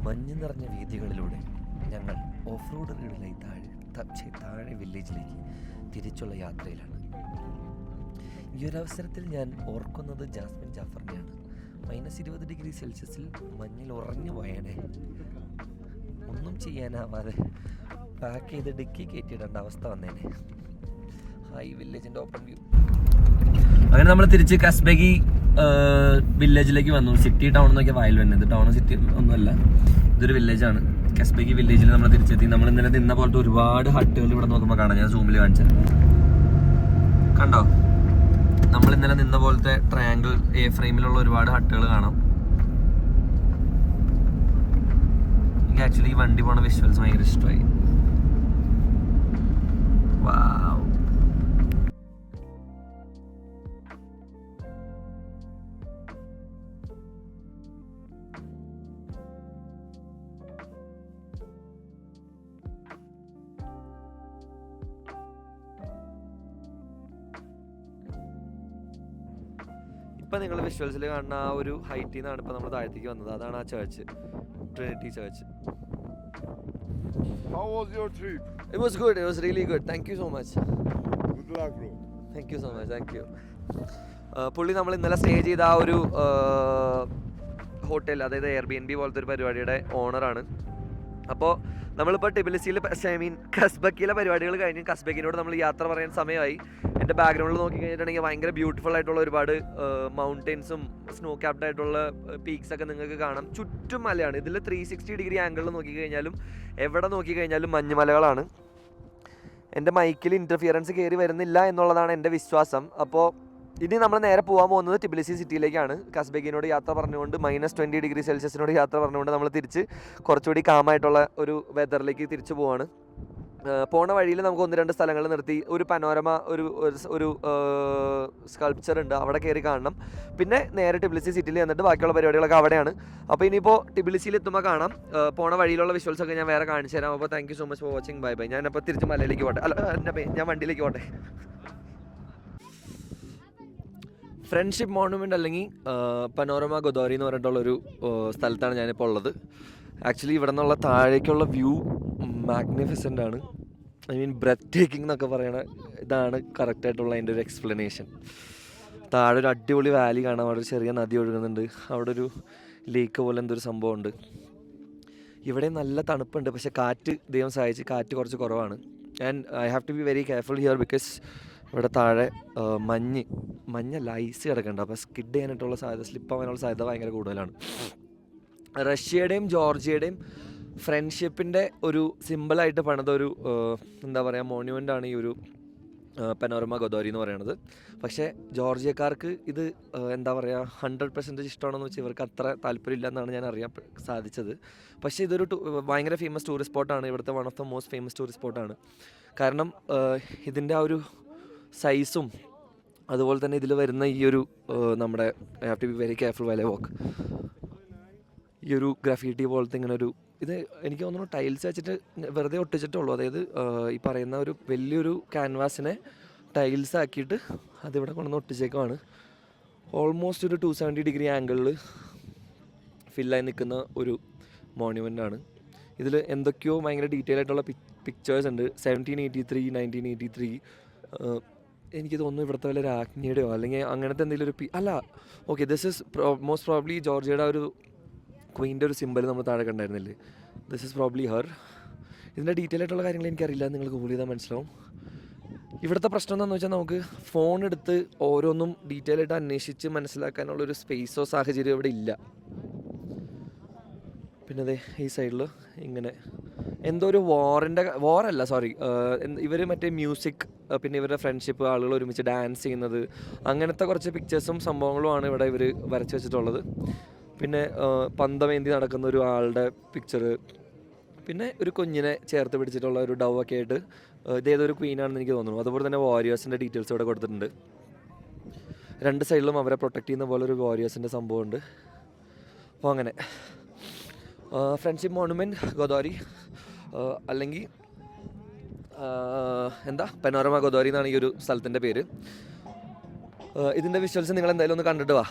മഞ്ഞ് നിറഞ്ഞ വീഥികളിലൂടെ ഞങ്ങൾ ഓഫ് റോഡുകളിലായി താഴെ വില്ലേജിലേക്ക് തിരിച്ചുള്ള യാത്രയിലാണ്. ഈ ഒരു അവസരത്തിൽ ഞാൻ ഓർക്കുന്നത് ജാസ്മിൻ ജാഫറിനെയാണ്. -20 ഡിഗ്രി സെൽഷ്യസിൽ മഞ്ഞിൽ ഉറഞ്ഞു പോയേനെ. ഒന്നും ചെയ്യാനാവാതെ പാക്ക് ചെയ്ത് ഡിക്കി കയറ്റിയിടേണ്ട അവസ്ഥ വന്നേനെ. ഹൈ വില്ലേജിൻ്റെ ഓപ്പൺ വ്യൂ. അങ്ങനെ നമ്മൾ തിരിച്ച് കസ്ബഗി വില്ലേജിലേക്ക് വന്നു. സിറ്റി ടൗൺ എന്നൊക്കെ വായിൽ വന്നത്. ടൗൺ സിറ്റി ഒന്നുമല്ല, ഇതൊരു വില്ലേജാണ്. കസ്ബഗി വില്ലേജിൽ നമ്മൾ തിരിച്ചെത്തി. നമ്മൾ ഇന്നലെ നിന്ന പോലത്തെ ഒരുപാട് ഹട്ടുകൾ ഇവിടെ നോക്കുമ്പോൾ കാണാം. ഞാൻ സൂമിൽ കാണിച്ചത് കണ്ടോ? നമ്മൾ ഇന്നലെ നിന്ന പോലത്തെ ട്രയാങ്കിൾ എ ഫ്രെയിമിലുള്ള ഒരുപാട് ഹട്ടുകൾ കാണാം. എനിക്ക് ആക്ച്വലി ഈ വണ്ടി പോണ വിഷ്വൽസ് ഭയങ്കര ഇഷ്ടമായി. വാവ്. ഇപ്പം നിങ്ങൾ വിഷ്വൽസിൽ കാണുന്ന ആ ഒരു ഹൈറ്റിൽ നിന്നാണ് ഇപ്പം നമ്മൾ താഴത്തേക്ക് വന്നത്. അതാണ് ആ church, Trinity church. How was your trip? It was good. It was really good. Thank you so much. Good luck, bro. Thank you so much. Thank you. പുള്ളി നമ്മൾ ഇന്നലെ സ്റ്റേ ചെയ്ത ആ ഒരു ഹോട്ടൽ, അതായത് എയർബിഎൻബി പോലത്തെ ഒരു പരിപാടിയുടെ ഓണറാണ്. അപ്പോൾ നമ്മളിപ്പോൾ ടിബിലിസിയിൽ, കസ്ബക്കിയിലെ പരിപാടികൾ കഴിഞ്ഞ് കസ്ബക്കിനോട് നമ്മൾ യാത്ര പറയാൻ സമയമായി. എൻ്റെ ബാക്ക്ഗ്രൗണ്ടിൽ നോക്കി കഴിഞ്ഞിട്ടുണ്ടെങ്കിൽ ഭയങ്കര ബ്യൂട്ടിഫുൾ ആയിട്ടുള്ള ഒരുപാട് മൗണ്ടെയ്ൻസും സ്നോ ക്യാപ്ഡ് ആയിട്ടുള്ള പീക്സ് ഒക്കെ നിങ്ങൾക്ക് കാണാം. ചുറ്റും മലയാണ്. ഇതിൽ 360 ഡിഗ്രി ആംഗിളിൽ നോക്കിക്കഴിഞ്ഞാലും എവിടെ നോക്കിക്കഴിഞ്ഞാലും മഞ്ഞുമലകളാണ്. എൻ്റെ മൈക്കിൽ ഇൻ്റർഫിയറൻസ് കയറി വരുന്നില്ല എന്നുള്ളതാണ് എൻ്റെ വിശ്വാസം. അപ്പോൾ ഇനി നമ്മൾ നേരെ പോകാൻ പോകുന്നത് ടിബിലിസി സിറ്റിയിലേക്കാണ്. കസ്ബഗിനോട് യാത്ര പറഞ്ഞുകൊണ്ട് -20 ഡിഗ്രി സെൽഷ്യസിനോട് യാത്ര പറഞ്ഞുകൊണ്ട് നമ്മൾ തിരിച്ച് കുറച്ചുകൂടി കാമായിട്ടുള്ള ഒരു വെതറിലേക്ക് തിരിച്ചു പോവാണ്. പോണ വഴിയിൽ നമുക്ക് 1-2 സ്ഥലങ്ങൾ നിർത്തി ഒരു പനോരമ ഒരു സ്കൾപ്ചർ ഉണ്ട്, അവിടെ കയറി കാണണം. പിന്നെ നേരെ ടിബിലിസി സിറ്റിയിൽ എന്നിട്ട് ബാക്കിയുള്ള പരിപാടികളൊക്കെ അവിടെയാണ്. അപ്പോൾ ഇനിയിപ്പോൾ ടിബിലിസിയിൽ എത്തുമ്പോൾ കാണാം. പോണ വഴിയിലുള്ള വിഷ്വൽസ് ഒക്കെ ഞാൻ വേറെ കാണിച്ചു തരാം. അപ്പോൾ thank you so much for watching. Bye bye. ഞാനപ്പോൾ തിരിച്ച് മലയിലേക്ക് പോട്ടെ. ഞാൻ വണ്ടിയിലേക്ക് പോട്ടെ. ഫ്രണ്ട്ഷിപ്പ് മോണുമെൻ്റ് അല്ലെങ്കിൽ പനോരമ ഗൊദോരി എന്ന് പറഞ്ഞിട്ടുള്ളൊരു സ്ഥലത്താണ് ഞാനിപ്പോൾ ഉള്ളത്. ആക്ച്വലി ഇവിടെ നിന്നുള്ള താഴേക്കുള്ള വ്യൂ മാഗ്നിഫിസൻ്റ് ആണ്. ഐ മീൻ ബ്രെത്ത് ടേക്കിംഗ് എന്നൊക്കെ പറയണ ഇതാണ് കറക്റ്റായിട്ടുള്ള അതിൻ്റെ ഒരു എക്സ്പ്ലനേഷൻ. താഴെ ഒരു അടിപൊളി വാലി കാണാം. അവിടെ ഒരു ചെറിയ നദി ഒഴുകുന്നുണ്ട്. അവിടെ ഒരു ലേക്ക് പോലെ എന്തൊരു സംഭവമുണ്ട്. ഇവിടെ നല്ല തണുപ്പുണ്ട്, പക്ഷേ കാറ്റ് ദൈവം സഹായിച്ച് കാറ്റ് കുറച്ച് കുറവാണ്. And I have to be very careful here because ഇവിടെ താഴെ മഞ്ഞല്ല ഐസ് കിടക്കുന്നുണ്ട്. അപ്പോൾ സ്കിഡ് ചെയ്യാനായിട്ടുള്ള സാധ്യത, സ്ലിപ്പ് ആവാനുള്ള സാധ്യത ഭയങ്കര കൂടുതലാണ്. റഷ്യയുടെയും ജോർജിയയുടെയും ഫ്രണ്ട്ഷിപ്പിൻ്റെ ഒരു സിമ്പിളായിട്ട് പണിത ഒരു എന്താ പറയുക മോണ്യുമെൻ്റാണ് ഈ ഒരു പനോരമ ഗൊദോരി എന്ന് പറയുന്നത്. പക്ഷേ ജോർജിയക്കാർക്ക് ഇത് എന്താ പറയുക 100% ഇഷ്ടമാണെന്ന് വെച്ചാൽ ഇവർക്ക് അത്ര താല്പര്യമില്ല എന്നാണ് ഞാൻ അറിയാൻ സാധിച്ചത്. പക്ഷേ ഇതൊരു ഭയങ്കര ഫേമസ് ടൂറിസ്റ്റ് സ്പോട്ടാണ്. ഇവിടുത്തെ one of the most famous tourist സ്പോട്ടാണ്. കാരണം ഇതിൻ്റെ ആ ഒരു സൈസും അതുപോലെ തന്നെ ഇതിൽ വരുന്ന ഈ ഒരു നമ്മുടെ I have to be very careful while I walk, ഈ ഒരു ഗ്രാഫിറ്റി പോലത്തെ ഇങ്ങനെ ഒരു ഇത് എനിക്ക് തോന്നുന്നു ടൈൽസ് വെച്ചിട്ട് വെറുതെ ഒട്ടിച്ചിട്ടുള്ളൂ. അതായത് ഈ പറയുന്ന ഒരു വലിയൊരു ക്യാൻവാസിനെ ടൈൽസ് ആക്കിയിട്ട് അതിവിടെ കൊണ്ടുവന്ന് ഒട്ടിച്ചേക്കുവാണ്. ഓൾമോസ്റ്റ് ഒരു 270 ഡിഗ്രി ആംഗിളിൽ ഫില്ലായി നിൽക്കുന്ന ഒരു മോണ്യുമെൻ്റാണ്. ഇതിൽ എന്തൊക്കെയോ ഭയങ്കര ഡീറ്റെയിൽ ആയിട്ടുള്ള പിക്ചേഴ്സ് ഉണ്ട്. 1783, 1983. എനിക്ക് തോന്നുന്നു ഇവിടുത്തെ വല്ല രാജ്ഞിയുടെയോ അല്ലെങ്കിൽ അങ്ങനത്തെ എന്തെങ്കിലും ഒരു അല്ല, okay, this is most probably ജോർജിയയുടെ ഒരു ക്വീൻ്റെ ഒരു സിമ്പൽ നമ്മൾ താഴെ കണ്ടായിരുന്നില്ലേ, ദിസ് ഇസ് പ്രോബ്ലി ഹർ. ഇതിൻ്റെ ഡീറ്റെയിൽ ആയിട്ടുള്ള കാര്യങ്ങൾ എനിക്കറിയില്ല, നിങ്ങൾക്ക് ഗൂഗിൾ ചെയ്താൽ മനസ്സിലാവും. ഇവിടുത്തെ പ്രശ്നം എന്താണെന്ന് വെച്ചാൽ നമുക്ക് ഫോൺ എടുത്ത് ഓരോന്നും ഡീറ്റെയിൽ ആയിട്ട് അന്വേഷിച്ച് മനസ്സിലാക്കാനുള്ളൊരു സ്പേസോ സാഹചര്യം ഇവിടെ ഇല്ല. പിന്നെ അതെ ഈ സൈഡിൽ ഇങ്ങനെ എന്തോ ഒരു വാറല്ല സോറി ഇവർ മറ്റേ മ്യൂസിക്, പിന്നെ ഇവരുടെ ഫ്രണ്ട്ഷിപ്പ്, ആളുകൾ ഒരുമിച്ച് ഡാൻസ് ചെയ്യുന്നത്, അങ്ങനത്തെ കുറച്ച് പിക്ചേഴ്സും സംഭവങ്ങളുമാണ് ഇവിടെ ഇവർ വരച്ച് വെച്ചിട്ടുള്ളത്. പിന്നെ പന്തമേന്തി നടക്കുന്ന ഒരു ആളുടെ പിക്ചർ, പിന്നെ ഒരു കുഞ്ഞിനെ ചേർത്ത് പിടിച്ചിട്ടുള്ള ഒരു ഡവൊക്കെ ആയിട്ട് ഇതേതൊരു ക്വീനാണെന്ന് എനിക്ക് തോന്നുന്നു. അതുപോലെ തന്നെ വാരിയേഴ്സിൻ്റെ ഡീറ്റെയിൽസ് ഇവിടെ കൊടുത്തിട്ടുണ്ട്. രണ്ട് സൈഡിലും അവരെ പ്രൊട്ടക്റ്റ് ചെയ്യുന്ന പോലെ ഒരു വാരിയേഴ്സിൻ്റെ സംഭവമുണ്ട്. അപ്പോൾ അങ്ങനെ ഫ്രണ്ട്ഷിപ്പ് മോണുമെൻറ്റ് ഗൊദോരി അല്ലെങ്കിൽ എന്താ പനോരമ ഗൊദോരി എന്നാണ് ഈ ഒരു സ്ഥലത്തിൻ്റെ പേര്. ഇതിൻ്റെ വിഷ്വൽസ് നിങ്ങൾ എന്തായാലും ഒന്ന് കണ്ടിട്ട് വാ.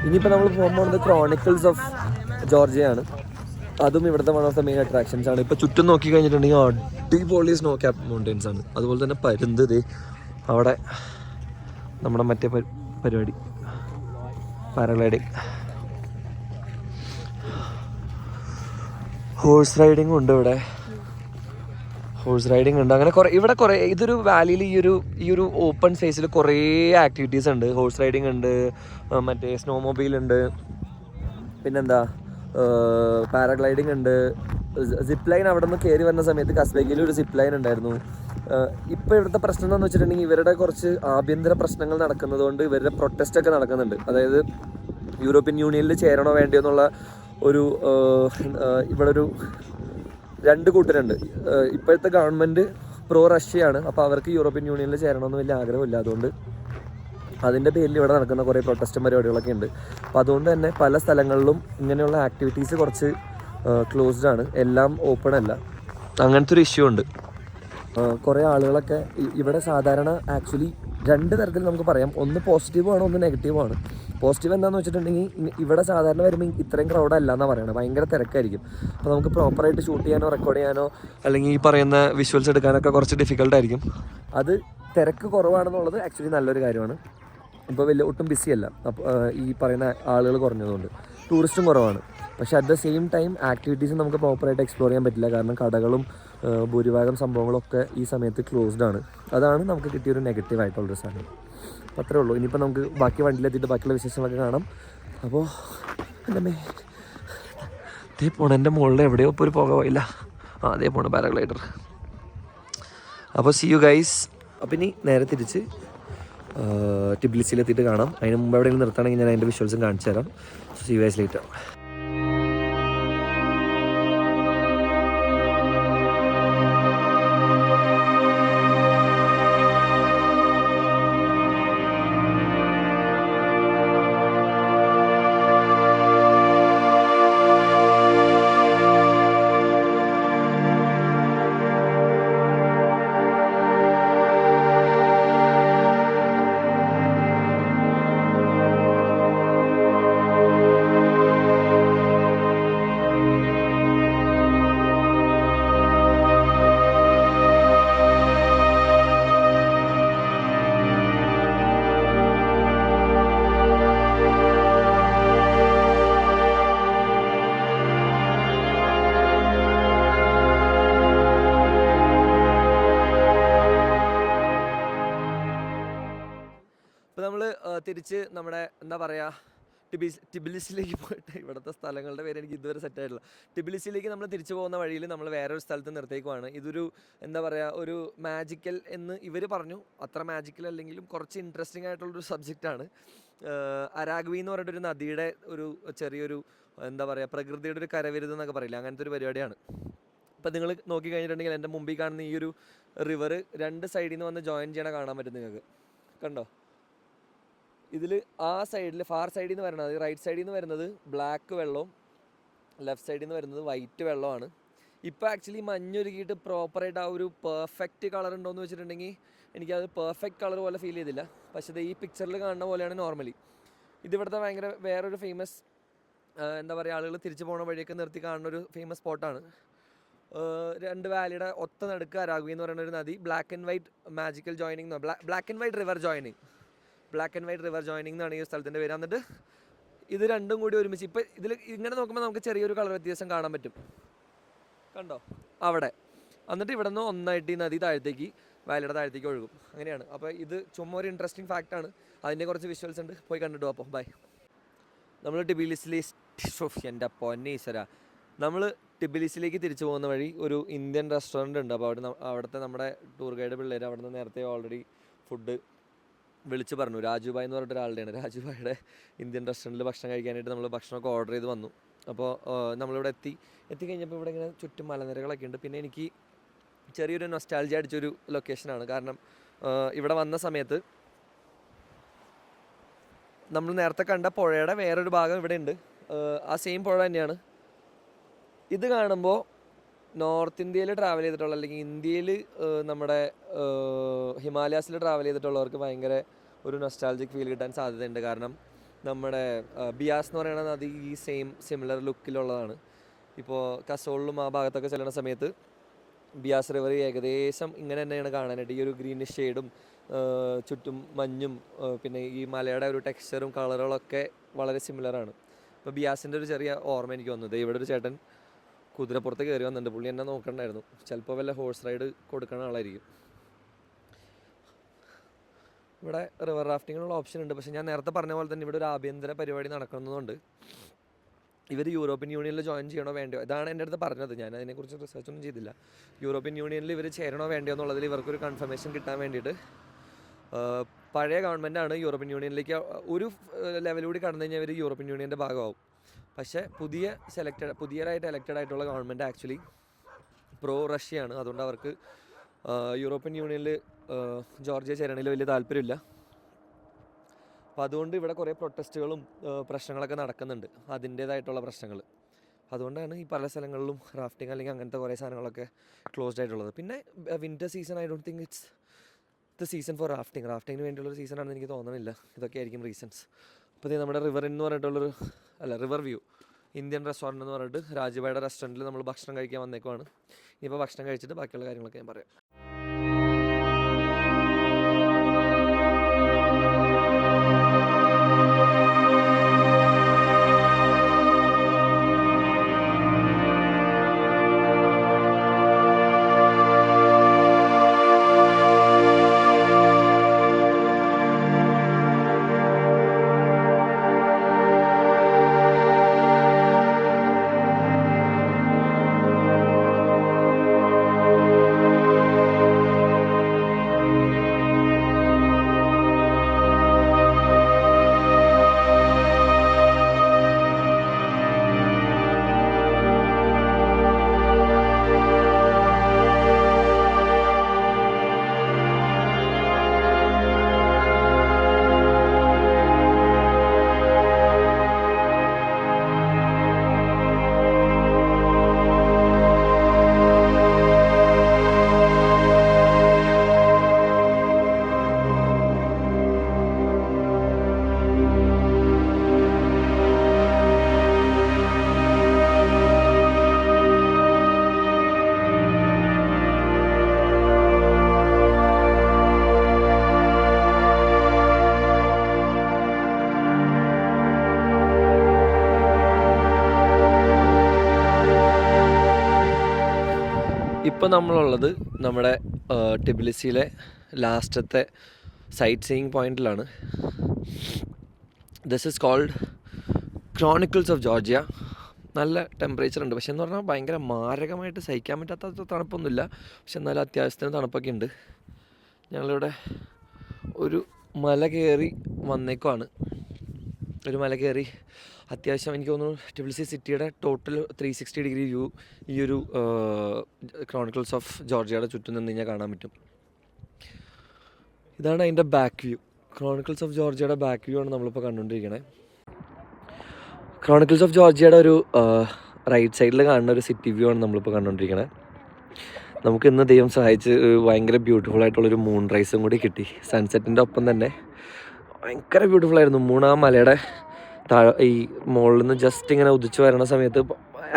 ഇനിയിപ്പോൾ നമ്മൾ പോകുമ്പോൾ ക്രോണിക്കിൾസ് ഓഫ് ജോർജിയയാണ്. അതും ഇവിടുത്തെ one of the main attractions ആണ്. ഇപ്പോൾ ചുറ്റും നോക്കി കഴിഞ്ഞിട്ടുണ്ടെങ്കിൽ അടിപൊളി സ്നോ ക്യാപ്പ് മൗണ്ടെയ്ൻസ് ആണ്. അതുപോലെ തന്നെ പരുന്ത് ദേ അവിടെ നമ്മുടെ മറ്റേ പരിപാടി പാരഗ്ലൈഡിങ്, ഹോഴ്സ് റൈഡിങ്ങും ഉണ്ട് ഇവിടെ. ഹോഴ്സ് റൈഡിങ് ഉണ്ട്. അങ്ങനെ ഇവിടെ കുറേ ഇതൊരു വാലിയിൽ ഈ ഒരു ഓപ്പൺ സ്പേസിൽ കുറേ ആക്ടിവിറ്റീസ് ഉണ്ട്. ഹോഴ്സ് റൈഡിങ് ഉണ്ട്, മറ്റേ സ്നോ മൊബൈൽ ഉണ്ട്, പിന്നെന്താ പാരഗ്ലൈഡിങ് ഉണ്ട്, സിപ്പ് ലൈൻ. അവിടെ നിന്ന് കയറി വരുന്ന സമയത്ത് കസ്ബേഗിൽ ഒരു സിപ്പ് ലൈൻ ഉണ്ടായിരുന്നു. ഇപ്പോൾ ഇവിടുത്തെ പ്രശ്നം എന്താണെന്ന് വെച്ചിട്ടുണ്ടെങ്കിൽ ഇവരുടെ കുറച്ച് ആഭ്യന്തര പ്രശ്നങ്ങൾ നടക്കുന്നത് കൊണ്ട് ഇവരുടെ പ്രൊട്ടസ്റ്റൊക്കെ നടക്കുന്നുണ്ട്. അതായത് യൂറോപ്യൻ യൂണിയനിൽ ചേരണോ വേണ്ടിയോ എന്നുള്ള ഒരു ഇവിടെ ഒരു രണ്ട് കൂട്ടരുണ്ട്. ഇപ്പോഴത്തെ ഗവൺമെൻറ് പ്രോ റഷ്യയാണ്. അപ്പോൾ അവർക്ക് യൂറോപ്യൻ യൂണിയനിൽ ചേരണമെന്ന് വലിയ ആഗ്രഹമില്ല. അതുകൊണ്ട് അതിൻ്റെ പേരിൽ ഇവിടെ നടക്കുന്ന കുറേ പ്രൊട്ടസ്റ്റും പരിപാടികളൊക്കെ ഉണ്ട്. അപ്പോൾ അതുകൊണ്ട് തന്നെ പല സ്ഥലങ്ങളിലും ഇങ്ങനെയുള്ള ആക്ടിവിറ്റീസ് കുറച്ച് ക്ലോസ്ഡ് ആണ്, എല്ലാം ഓപ്പൺ അല്ല. അങ്ങനത്തെ ഒരു ഇഷ്യൂ ഉണ്ട്. കുറേ ആളുകളൊക്കെ ഇവിടെ സാധാരണ ആക്ച്വലി രണ്ട് തരത്തിൽ നമുക്ക് പറയാം. ഒന്ന് പോസിറ്റീവാണ്, ഒന്ന് നെഗറ്റീവാണ്. പോസിറ്റീവ് എന്താണെന്ന് വെച്ചിട്ടുണ്ടെങ്കിൽ ഇവിടെ സാധാരണ വരുമ്പോൾ ഇത്രയും ക്രൗഡ് അല്ല എന്നാണ് പറയുന്നത്. ഭയങ്കര തിരക്കായിരിക്കും. അപ്പോൾ നമുക്ക് പ്രോപ്പറായിട്ട് ഷൂട്ട് ചെയ്യാനോ റെക്കോർഡ് ചെയ്യാനോ അല്ലെങ്കിൽ ഈ പറയുന്ന വിഷ്വൽസ് എടുക്കാനൊക്കെ കുറച്ച് ഡിഫിക്കൽട്ടായിരിക്കും. അത് തിരക്ക് കുറവാണെന്നുള്ളത് ആക്ച്വലി നല്ലൊരു കാര്യമാണ്. ഇപ്പോൾ വലിയ ഒട്ടും ബിസിയല്ല. അപ്പോൾ ഈ പറയുന്ന ആളുകൾ കുറഞ്ഞതുകൊണ്ട് ടൂറിസ്റ്റും കുറവാണ്. പക്ഷേ അറ്റ് ദ സെയിം ടൈം ആക്ടിവിറ്റീസും നമുക്ക് പ്രോപ്പറായിട്ട് എക്സ്പ്ലോർ ചെയ്യാൻ പറ്റില്ല. കാരണം കടകളും ഭൂരിഭാഗം സംഭവങ്ങളൊക്കെ ഈ സമയത്ത് ക്ലോസ്ഡ് ആണ്. അതാണ് നമുക്ക് കിട്ടിയൊരു നെഗറ്റീവായിട്ടുള്ളൊരു സാധനം. അപ്പോൾ അത്രേ ഉള്ളൂ. ഇനിയിപ്പോൾ നമുക്ക് ബാക്കി വണ്ടിയിലെത്തിയിട്ട് ബാക്കിയുള്ള വിശേഷങ്ങളൊക്കെ കാണാം. അപ്പോൾ എൻ്റെ അതേ പോണം, എൻ്റെ മുകളിൽ എവിടെയോ ഇപ്പോൾ ഒരു പുക പോയില്ല. അതേ പോണം പാരാഗ്ലൈഡർ. അപ്പോൾ സി യു ഗൈസ്. അപ്പോൾ ഇനി നേരെ തിരിച്ച് ടിബിലിസിലെത്തിയിട്ട് കാണാം. അതിന് മുമ്പ് എവിടെയെങ്കിലും നിർത്തുകയാണെങ്കിൽ ഞാൻ അതിൻ്റെ വിഷ്വൽസും കാണിച്ചു തരാം. C U guys later. ഇപ്പോൾ നമ്മൾ തിരിച്ച് നമ്മുടെ എന്താ പറയുക ടിബിലിസിലേക്ക് പോയിട്ട്, ഇവിടുത്തെ സ്ഥലങ്ങളുടെ പേര് എനിക്ക് ഇതുവരെ സെറ്റായിട്ടില്ല. ടിബിലിസിലേക്ക് നമ്മൾ തിരിച്ചു പോകുന്ന വഴിയിൽ നമ്മൾ വേറൊരു സ്ഥലത്ത് നിർത്തേക്കുവാണ്. ഇതൊരു എന്താ പറയുക, ഒരു മാജിക്കൽ എന്ന് ഇവർ പറഞ്ഞു. അത്ര മാജിക്കൽ അല്ലെങ്കിലും കുറച്ച് ഇൻട്രസ്റ്റിംഗ് ആയിട്ടുള്ളൊരു സബ്ജക്റ്റാണ്. അരാഗ്വി എന്ന് പറഞ്ഞിട്ടൊരു നദിയുടെ ഒരു ചെറിയൊരു എന്താ പറയുക, പ്രകൃതിയുടെ ഒരു കരവിരുത് എന്നൊക്കെ പറയില്ല, അങ്ങനത്തെ ഒരു പരിപാടിയാണ്. ഇപ്പം നിങ്ങൾ നോക്കി കഴിഞ്ഞിട്ടുണ്ടെങ്കിൽ എൻ്റെ മുമ്പിൽ കാണുന്ന ഈ ഒരു റിവർ രണ്ട് സൈഡിൽ നിന്ന് വന്ന് ജോയിൻ ചെയ്യണ കാണാൻ പറ്റും നിങ്ങൾക്ക്. കണ്ടോ? ഇതിൽ ആ സൈഡിൽ ഫാർ സൈഡിൽ നിന്ന് വരുന്നത്, റൈറ്റ് സൈഡിൽ നിന്ന് വരുന്നത് ബ്ലാക്ക് വെള്ളവും ലെഫ്റ്റ് സൈഡിൽ നിന്ന് വരുന്നത് വൈറ്റ് വെള്ളമാണ്. ഇപ്പോൾ ആക്ച്വലി മഞ്ഞൊരുക്കിയിട്ട് പ്രോപ്പറായിട്ട് ആ ഒരു പെർഫെക്റ്റ് കളർ ഉണ്ടോയെന്ന് വെച്ചിട്ടുണ്ടെങ്കിൽ എനിക്കത് പെർഫെക്റ്റ് കളർ പോലെ ഫീൽ ചെയ്തില്ല. പക്ഷേ ഇത് ഈ പിക്ചറിൽ കാണുന്ന പോലെയാണ് നോർമലി. ഇതിവിടുത്തെ ഭയങ്കര വേറൊരു ഫേമസ് എന്താ പറയുക, ആളുകൾ തിരിച്ചു പോകുന്ന വഴിയൊക്കെ നിർത്തി കാണുന്ന ഒരു ഫേമസ് സ്പോട്ടാണ്. രണ്ട് വാലിയുടെ ഒത്ത നടുക്ക് അരാഗ്വി എന്ന് പറയുന്ന ഒരു നദി, black and white magical joining, black and white river joining എന്നാണ് ഈ സ്ഥലത്തിൻ്റെ പേര്. എന്നിട്ട് ഇത് രണ്ടും കൂടി ഒരുമിച്ച് ഇപ്പോൾ ഇതിൽ ഇങ്ങനെ നോക്കുമ്പോൾ നമുക്ക് ചെറിയൊരു കളർ വ്യത്യാസം കാണാൻ പറ്റും. കണ്ടോ അവിടെ? എന്നിട്ട് ഇവിടെ നിന്ന് ഒന്നായിട്ട് ഈ നദി താഴത്തേക്ക്, വാലിയുടെ താഴത്തേക്ക് ഒഴുകും. അങ്ങനെയാണ്. അപ്പോൾ ഇത് ചുമ്മാ ഒരു ഇൻട്രസ്റ്റിംഗ് ഫാക്റ്റാണ്. അതിൻ്റെ കുറച്ച് വിഷ്വൽസ് ഉണ്ട്, പോയി കണ്ടിട്ട് അപ്പോൾ ബൈ. നമ്മൾ എൻ്റെ പൊന്നീശ്വര, നമ്മൾ ടിബിലിസിലേക്ക് തിരിച്ചു പോകുന്ന വഴി ഒരു ഇന്ത്യൻ റെസ്റ്റോറൻറ്റ് ഉണ്ട്. അപ്പോൾ അവിടുത്തെ നമ്മുടെ ടൂർ ഗൈഡ് പിള്ളേർ അവിടെ നിന്ന് നേരത്തെ ഓൾറെഡി ഫുഡ് വിളിച്ച് പറഞ്ഞു. രാജുഭായ് എന്ന് പറഞ്ഞിട്ട് ഒരാളുടെയാണ്. രാജുഭായുടെ ഇന്ത്യൻ റെസ്റ്റോറൻറ്റിൽ ഭക്ഷണം കഴിക്കാനായിട്ട് നമ്മൾ ഭക്ഷണമൊക്കെ ഓർഡർ ചെയ്ത് വന്നു. അപ്പോൾ നമ്മളിവിടെ എത്തിക്കഴിഞ്ഞപ്പോൾ ഇവിടെ ഇങ്ങനെ ചുറ്റും മലനിരകളൊക്കെ ഉണ്ട്. പിന്നെ എനിക്ക് ചെറിയൊരു നൊസ്റ്റാൾജിയ അടിച്ചൊരു ലൊക്കേഷനാണ്. കാരണം ഇവിടെ വന്ന സമയത്ത് നമ്മൾ നേരത്തെ കണ്ട പുഴയുടെ വേറൊരു ഭാഗം ഇവിടെ ഉണ്ട്. ആ സെയിം പുഴ തന്നെയാണ്. ഇത് കാണുമ്പോൾ നോർത്ത് ഇന്ത്യയിൽ ട്രാവൽ ചെയ്തിട്ടുള്ള, അല്ലെങ്കിൽ ഇന്ത്യയിൽ നമ്മുടെ ഹിമാലയാസിൽ ട്രാവൽ ചെയ്തിട്ടുള്ളവർക്ക് ഭയങ്കര ഒരു നൊസ്റ്റാൾജിക് ഫീൽ കിട്ടാൻ സാധ്യതയുണ്ട്. കാരണം നമ്മുടെ ബിയാസ് എന്ന് പറയുന്ന നദി ഈ സിമിലർ ലുക്കിലുള്ളതാണ്. ഇപ്പോൾ കസോളിലും ആ ഭാഗത്തൊക്കെ ചെല്ലുന്ന സമയത്ത് ബിയാസ് റിവർ ഏകദേശം ഇങ്ങനെ തന്നെയാണ് കാണാനായിട്ട്. ഈ ഒരു ഗ്രീനിഷ് ഷെയ്ഡും ചുറ്റും മഞ്ഞും പിന്നെ ഈ മലയുടെ ഒരു ടെക്സ്ചറും കളറുകളൊക്കെ വളരെ സിമിലറാണ്. ഇപ്പോൾ ബിയാസിൻ്റെ ഒരു ചെറിയ ഓർമ്മ എനിക്ക് വന്നത്, ഇവിടെ ഒരു ചേട്ടൻ കുതിരപ്പുറത്ത് കയറി വന്നിട്ടുണ്ട്. പുള്ളി എന്നെ നോക്കണ്ടായിരുന്നു. ചിലപ്പോൾ വല്ല ഹോഴ്സ് റൈഡ് കൊടുക്കുന്ന ആളായിരിക്കും. ഇവിടെ റിവർ റാഫ്റ്റിങ്ങിനുള്ള ഓപ്ഷൻ ഉണ്ട്. പക്ഷേ ഞാൻ നേരത്തെ പറഞ്ഞ പോലെ തന്നെ ഇവിടെ ഒരു ആഭ്യന്തര പരിപാടി നടക്കുന്നതുകൊണ്ട് ഇവർ യൂറോപ്യൻ യൂണിയനിൽ ജോയിൻ ചെയ്യണോ വേണ്ടയോ, ഇതാണ് എൻ്റെ അടുത്ത് പറഞ്ഞത്. ഞാൻ അതിനെക്കുറിച്ച് റിസർച്ചൊന്നും ചെയ്തില്ല. യൂറോപ്യൻ യൂണിയനിൽ ഇവർ ചേരണോ വേണ്ടയോ എന്നുള്ളതിൽ ഇവർക്കൊരു കൺഫർമേഷൻ കിട്ടാൻ വേണ്ടിയിട്ട് പഴയ ഗവൺമെൻറ്റാണ് യൂറോപ്യൻ യൂണിയനിലേക്ക് ഒരു ലെവൽ കൂടി കടന്നു കഴിഞ്ഞാൽ ഇവർ യൂറോപ്യൻ യൂണിയൻ്റെ ഭാഗമാവും. പക്ഷേ പുതിയതായിട്ട് എലക്റ്റഡ് ആയിട്ടുള്ള ഗവൺമെൻറ് ആക്ച്വലി പ്രോ റഷ്യയാണ്. അതുകൊണ്ട് അവർക്ക് യൂറോപ്യൻ യൂണിയനിൽ ജോർജിയ ചേരണയിൽ വലിയ താല്പര്യമില്ല. അപ്പോൾ അതുകൊണ്ട് ഇവിടെ കുറേ പ്രൊട്ടസ്റ്റുകളും പ്രശ്നങ്ങളൊക്കെ നടക്കുന്നുണ്ട്, അതിൻ്റേതായിട്ടുള്ള പ്രശ്നങ്ങൾ. അതുകൊണ്ടാണ് ഈ പല സ്ഥലങ്ങളിലും റാഫ്റ്റിംഗ് അല്ലെങ്കിൽ അങ്ങനത്തെ കുറേ സാധനങ്ങളൊക്കെ ക്ലോസ്ഡ് ആയിട്ടുള്ളത്. പിന്നെ winter season I don't think it's the season for റാഫ്റ്റിങ്ങിന് വേണ്ടിയുള്ളൊരു സീസണാണെന്ന് എനിക്ക് തോന്നുന്നില്ല. ഇതൊക്കെ ആയിരിക്കും റീസൺസ്. അപ്പോൾ നമ്മുടെ റിവർ എന്ന് പറഞ്ഞിട്ടുള്ളൊരു റിവർ വ്യൂ ഇന്ത്യൻ റെസ്റ്റോറൻറ്റ് എന്ന് പറഞ്ഞിട്ട് രാജുഭായുടെ റെസ്റ്റോറൻറ്റിൽ നമ്മൾ ഭക്ഷണം കഴിക്കാൻ വന്നേക്കുവാണ്. ഇനിയിപ്പോൾ ഭക്ഷണം കഴിച്ചിട്ട് ബാക്കിയുള്ള കാര്യങ്ങളൊക്കെ ഞാൻ പറയാം. ഇപ്പോൾ നമ്മളുള്ളത് നമ്മുടെ ടിബിലിസിയിലെ ലാസ്റ്റത്തെ സൈറ്റ് സീയിങ് പോയിന്റിലാണ്. This is called Chronicles of Georgia. നല്ല ടെമ്പറേച്ചർ ഉണ്ട്, പക്ഷെ എന്ന് പറഞ്ഞാൽ ഭയങ്കര മാരകമായിട്ട് സഹിക്കാൻ പറ്റാത്ത തണുപ്പൊന്നുമില്ല, പക്ഷെ എന്നാലും അത്യാവശ്യത്തിന് തണുപ്പൊക്കെ ഉണ്ട്. ഞങ്ങളിവിടെ ഒരു മല കയറി വന്നേക്കുവാണ്. ഒരു മല കയറി അത്യാവശ്യം എനിക്ക് തോന്നുന്നു ടിബിലിസി സിറ്റിയുടെ ടോട്ടൽ 360 ഡിഗ്രി വ്യൂ ഈ ഒരു ക്രോണിക്കിൾസ് ഓഫ് ജോർജിയയുടെ ചുറ്റും നിന്ന് കഴിഞ്ഞാൽ കാണാൻ പറ്റും. ഇതാണ് അതിൻ്റെ ബാക്ക് വ്യൂ. ക്രോണിക്കിൾസ് ഓഫ് ജോർജിയയുടെ ബാക്ക് വ്യൂ ആണ് നമ്മളിപ്പോൾ കണ്ടുകൊണ്ടിരിക്കണേ. ക്രോണിക്കിൾസ് ഓഫ് ജോർജിയയുടെ ഒരു റൈറ്റ് സൈഡിൽ കാണുന്ന ഒരു സിറ്റി വ്യൂ ആണ് നമ്മളിപ്പോൾ കണ്ടുകൊണ്ടിരിക്കണേ. നമുക്ക് ഇന്ന് ദൈവം സഹായിച്ച് ഭയങ്കര ബ്യൂട്ടിഫുൾ ആയിട്ടുള്ളൊരു മൂൺ റൈസും കൂടി കിട്ടി. സൺസെറ്റിൻ്റെ ഒപ്പം തന്നെ ഭയങ്കര ബ്യൂട്ടിഫുൾ ആയിരുന്നു. മൂൺ ആ മലയുടെ ഈ മുകളിൽ നിന്ന് ജസ്റ്റ് ഇങ്ങനെ ഉദിച്ച് വരുന്ന സമയത്ത്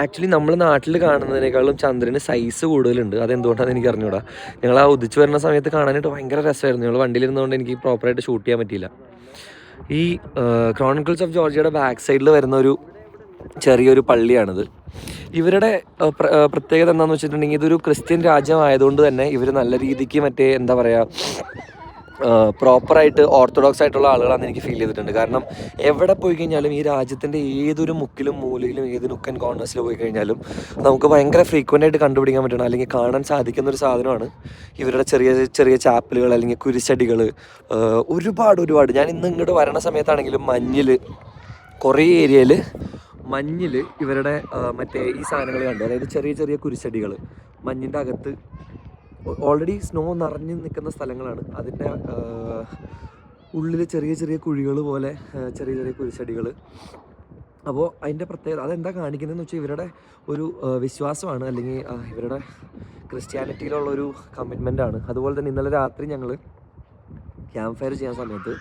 ആക്ച്വലി നമ്മൾ നാട്ടിൽ കാണുന്നതിനേക്കാളും ചന്ദ്രന് സൈസ് കൂടുതലുണ്ട്. അതെന്തുകൊണ്ടാണെന്ന് എനിക്ക് അറിഞ്ഞൂടാ. ഞങ്ങൾ ആ ഉദിച്ച് വരുന്ന സമയത്ത് കാണാനായിട്ട് ഭയങ്കര രസമായിരുന്നു. ഞങ്ങൾ വണ്ടിയിലിരുന്നതുകൊണ്ട് എനിക്ക് പ്രോപ്പറായിട്ട് ഷൂട്ട് ചെയ്യാൻ പറ്റിയില്ല. ഈ ക്രോണിക്കിൾസ് ഓഫ് ജോർജിയയുടെ ബാക്ക് സൈഡിൽ വരുന്ന ഒരു ചെറിയൊരു പള്ളിയാണിത്. ഇവരുടെ പ്രത്യേകത എന്താണെന്ന് വെച്ചിട്ടുണ്ടെങ്കിൽ ഇതൊരു ക്രിസ്ത്യൻ രാജ്യമായതുകൊണ്ട് തന്നെ ഇവർ നല്ല രീതിക്ക് മറ്റേ എന്താ പറയുക പ്രോപ്പറായിട്ട് ഓർത്തഡോക്സ് ആയിട്ടുള്ള ആളുകളാണെന്ന് എനിക്ക് ഫീൽ ചെയ്തിട്ടുണ്ട്. കാരണം എവിടെ പോയി കഴിഞ്ഞാലും ഈ രാജ്യത്തിൻ്റെ ഏതൊരു മുക്കിലും മൂലയിലും ഏത് നുക്കൻ കോർണേഴ്സിൽ പോയി കഴിഞ്ഞാലും നമുക്ക് ഭയങ്കര ഫ്രീക്വൻ്റ് ആയിട്ട് കണ്ടുപിടിക്കാൻ പറ്റണം, അല്ലെങ്കിൽ കാണാൻ സാധിക്കുന്ന ഒരു സാധനമാണ് ഇവരുടെ ചെറിയ ചെറിയ ചാപ്പലുകൾ അല്ലെങ്കിൽ കുരിശടികൾ. ഒരുപാട് ഞാൻ ഇന്ന് ഇങ്ങോട്ട് വരണ സമയത്താണെങ്കിലും കുറേ ഏരിയയിൽ മഞ്ഞിൽ ഇവരുടെ മറ്റേ ഈ സാധനങ്ങൾ കണ്ടു. അതായത് ചെറിയ ചെറിയ കുരിശടികൾ മഞ്ഞിൻ്റെ അകത്ത് ഓൾറെഡി സ്നോ നിറഞ്ഞ് നിൽക്കുന്ന സ്ഥലങ്ങളാണ്. അതിൻ്റെ ഉള്ളിൽ ചെറിയ ചെറിയ കുഴികൾ പോലെ ചെറിയ ചെറിയ കുരിശടികൾ. അപ്പോൾ അതിൻ്റെ പ്രത്യേകത അതെന്താ കാണിക്കുന്നതെന്ന് വെച്ചാൽ ഇവരുടെ ഒരു വിശ്വാസമാണ്, അല്ലെങ്കിൽ ഇവരുടെ ക്രിസ്ത്യാനിറ്റിയിലുള്ളൊരു കമ്മിറ്റ്മെൻറ്റാണ്. അതുപോലെ തന്നെ ഇന്നലെ രാത്രി ഞങ്ങൾ ക്യാമ്പ് ഫയർ ചെയ്യാൻ സമയത്ത്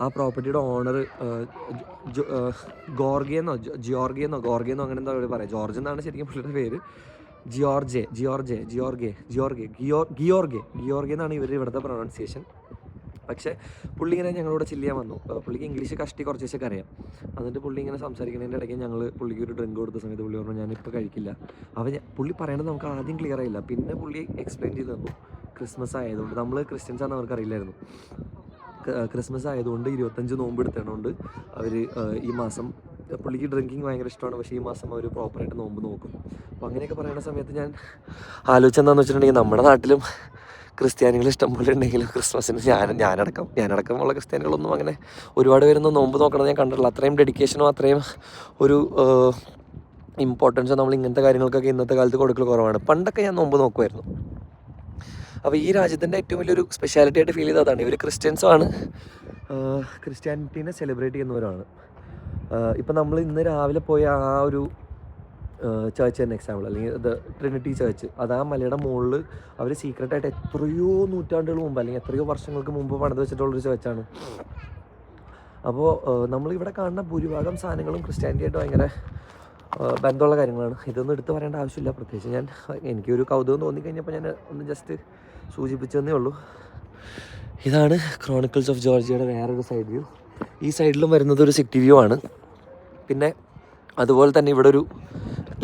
ആ പ്രോപ്പർട്ടിയുടെ ഓണർ ഗോർഗെന്നോ അങ്ങനെ എന്താ പറയുക, ജോർജ് എന്നാണ് ശരിക്കും പുള്ളിയുടെ പേര്. ഗിയോർഗെ എന്നാണ് ഇവിടുത്തെ പ്രൊണൗൺസിയേഷൻ. പക്ഷേ പുള്ളി ഇങ്ങനെ ഞങ്ങളോട് ചില്ല് ചെയ്യാൻ വന്നു. പുള്ളിക്ക് ഇംഗ്ലീഷ് കുറച്ചൊക്കെ അറിയാം. എന്നിട്ട് പുള്ളി ഇങ്ങനെ സംസാരിക്കുന്നതിൻ്റെ ഇടയ്ക്ക് ഞങ്ങൾ പുള്ളിക്ക് ഒരു ഡ്രിങ്ക് കൊടുത്ത സമയത്ത് പുള്ളി പറഞ്ഞു ഞാനിപ്പോൾ കഴിക്കില്ല. പുള്ളി പറയണത് നമുക്ക് ആദ്യം ക്ലിയർ ആയില്ല, പിന്നെ പുള്ളി എക്സ്പ്ലെയിൻ ചെയ്ത് തന്നു. ക്രിസ്മസ് ആയതുകൊണ്ട്, നമ്മൾ ക്രിസ്ത്യൻസ് ആണെന്ന് അവർക്കറിയില്ലായിരുന്നു. ക്രിസ്മസ് ആയതുകൊണ്ട് 25 നോമ്പ് എടുത്തതുകൊണ്ട് അവർ ഈ മാസം, പുള്ളിക്ക് ഡ്രിങ്കിങ് ഭയങ്കര ഇഷ്ടമാണ്, പക്ഷേ ഈ മാസം അവർ പ്രോപ്പറായിട്ട് നോമ്പ് നോക്കും. അപ്പോൾ അങ്ങനെയൊക്കെ പറയുന്ന സമയത്ത് ഞാൻ ആലോചിച്ചെന്താണെന്ന് വെച്ചിട്ടുണ്ടെങ്കിൽ നമ്മുടെ നാട്ടിലും ക്രിസ്ത്യാനികൾ ഇഷ്ടം പോലെ ഉണ്ടെങ്കിലും ക്രിസ്മസിന് ഞാനടക്കം ഉള്ള ക്രിസ്ത്യാനികളൊന്നും അങ്ങനെ ഒരുപാട് പേരൊന്നും നോമ്പ് നോക്കണമെന്ന് ഞാൻ കണ്ടിട്ടില്ല. അത്രയും ഡെഡിക്കേഷനും അത്രയും ഒരു ഇമ്പോർട്ടൻസും നമ്മൾ ഇങ്ങനത്തെ കാര്യങ്ങൾക്കൊക്കെ ഇന്നത്തെ കാലത്ത് കൊടുക്കൽ കുറവാണ്. പണ്ടൊക്കെ ഞാൻ നോമ്പ് നോക്കുമായിരുന്നു. അപ്പോൾ ഈ രാജ്യത്തിൻ്റെ ഏറ്റവും വലിയൊരു സ്പെഷ്യാലിറ്റി ആയിട്ട് ഫീൽ ചെയ്തതാണ് ഇവർ ക്രിസ്ത്യൻസുമാണ്, ക്രിസ്ത്യാനിറ്റീനെ സെലിബ്രേറ്റ് ചെയ്യുന്നവരാണ്. ഇപ്പം നമ്മൾ ഇന്ന് രാവിലെ പോയ ആ ഒരു ചേർച്ച് തന്നെ എക്സാമ്പിൾ, അല്ലെങ്കിൽ ട്രിനിറ്റി ചേർച്ച്, അത് ആ മലയുടെ മുകളിൽ അവർ സീക്രട്ടായിട്ട് എത്രയോ നൂറ്റാണ്ടുകൾ മുമ്പ് അല്ലെങ്കിൽ എത്രയോ വർഷങ്ങൾക്ക് മുമ്പ് പണിത് വെച്ചിട്ടുള്ളൊരു ചേർച്ചാണ്. അപ്പോൾ നമ്മളിവിടെ കാണുന്ന ഭൂരിഭാഗം സാധനങ്ങളും ക്രിസ്ത്യാനിറ്റിയായിട്ട് ഭയങ്കര ബന്ധമുള്ള കാര്യങ്ങളാണ്. ഇതൊന്നും എടുത്ത് പറയേണ്ട ആവശ്യമില്ല. പ്രത്യേകിച്ച് എനിക്കൊരു കൗതുകം തോന്നിക്കഴിഞ്ഞപ്പോൾ ഞാൻ ഒന്ന് ജസ്റ്റ് സൂചിപ്പിച്ചതന്നേ ഉള്ളൂ. ഇതാണ് ക്രോണിക്കിൾസ് ഓഫ് ജോർജിയയുടെ വേറൊരു സൈഡ് വ്യൂ. ഈ സൈഡിലും വരുന്നത് ഒരു സിറ്റി വ്യൂ ആണ്. പിന്നെ അതുപോലെ തന്നെ ഇവിടെ ഒരു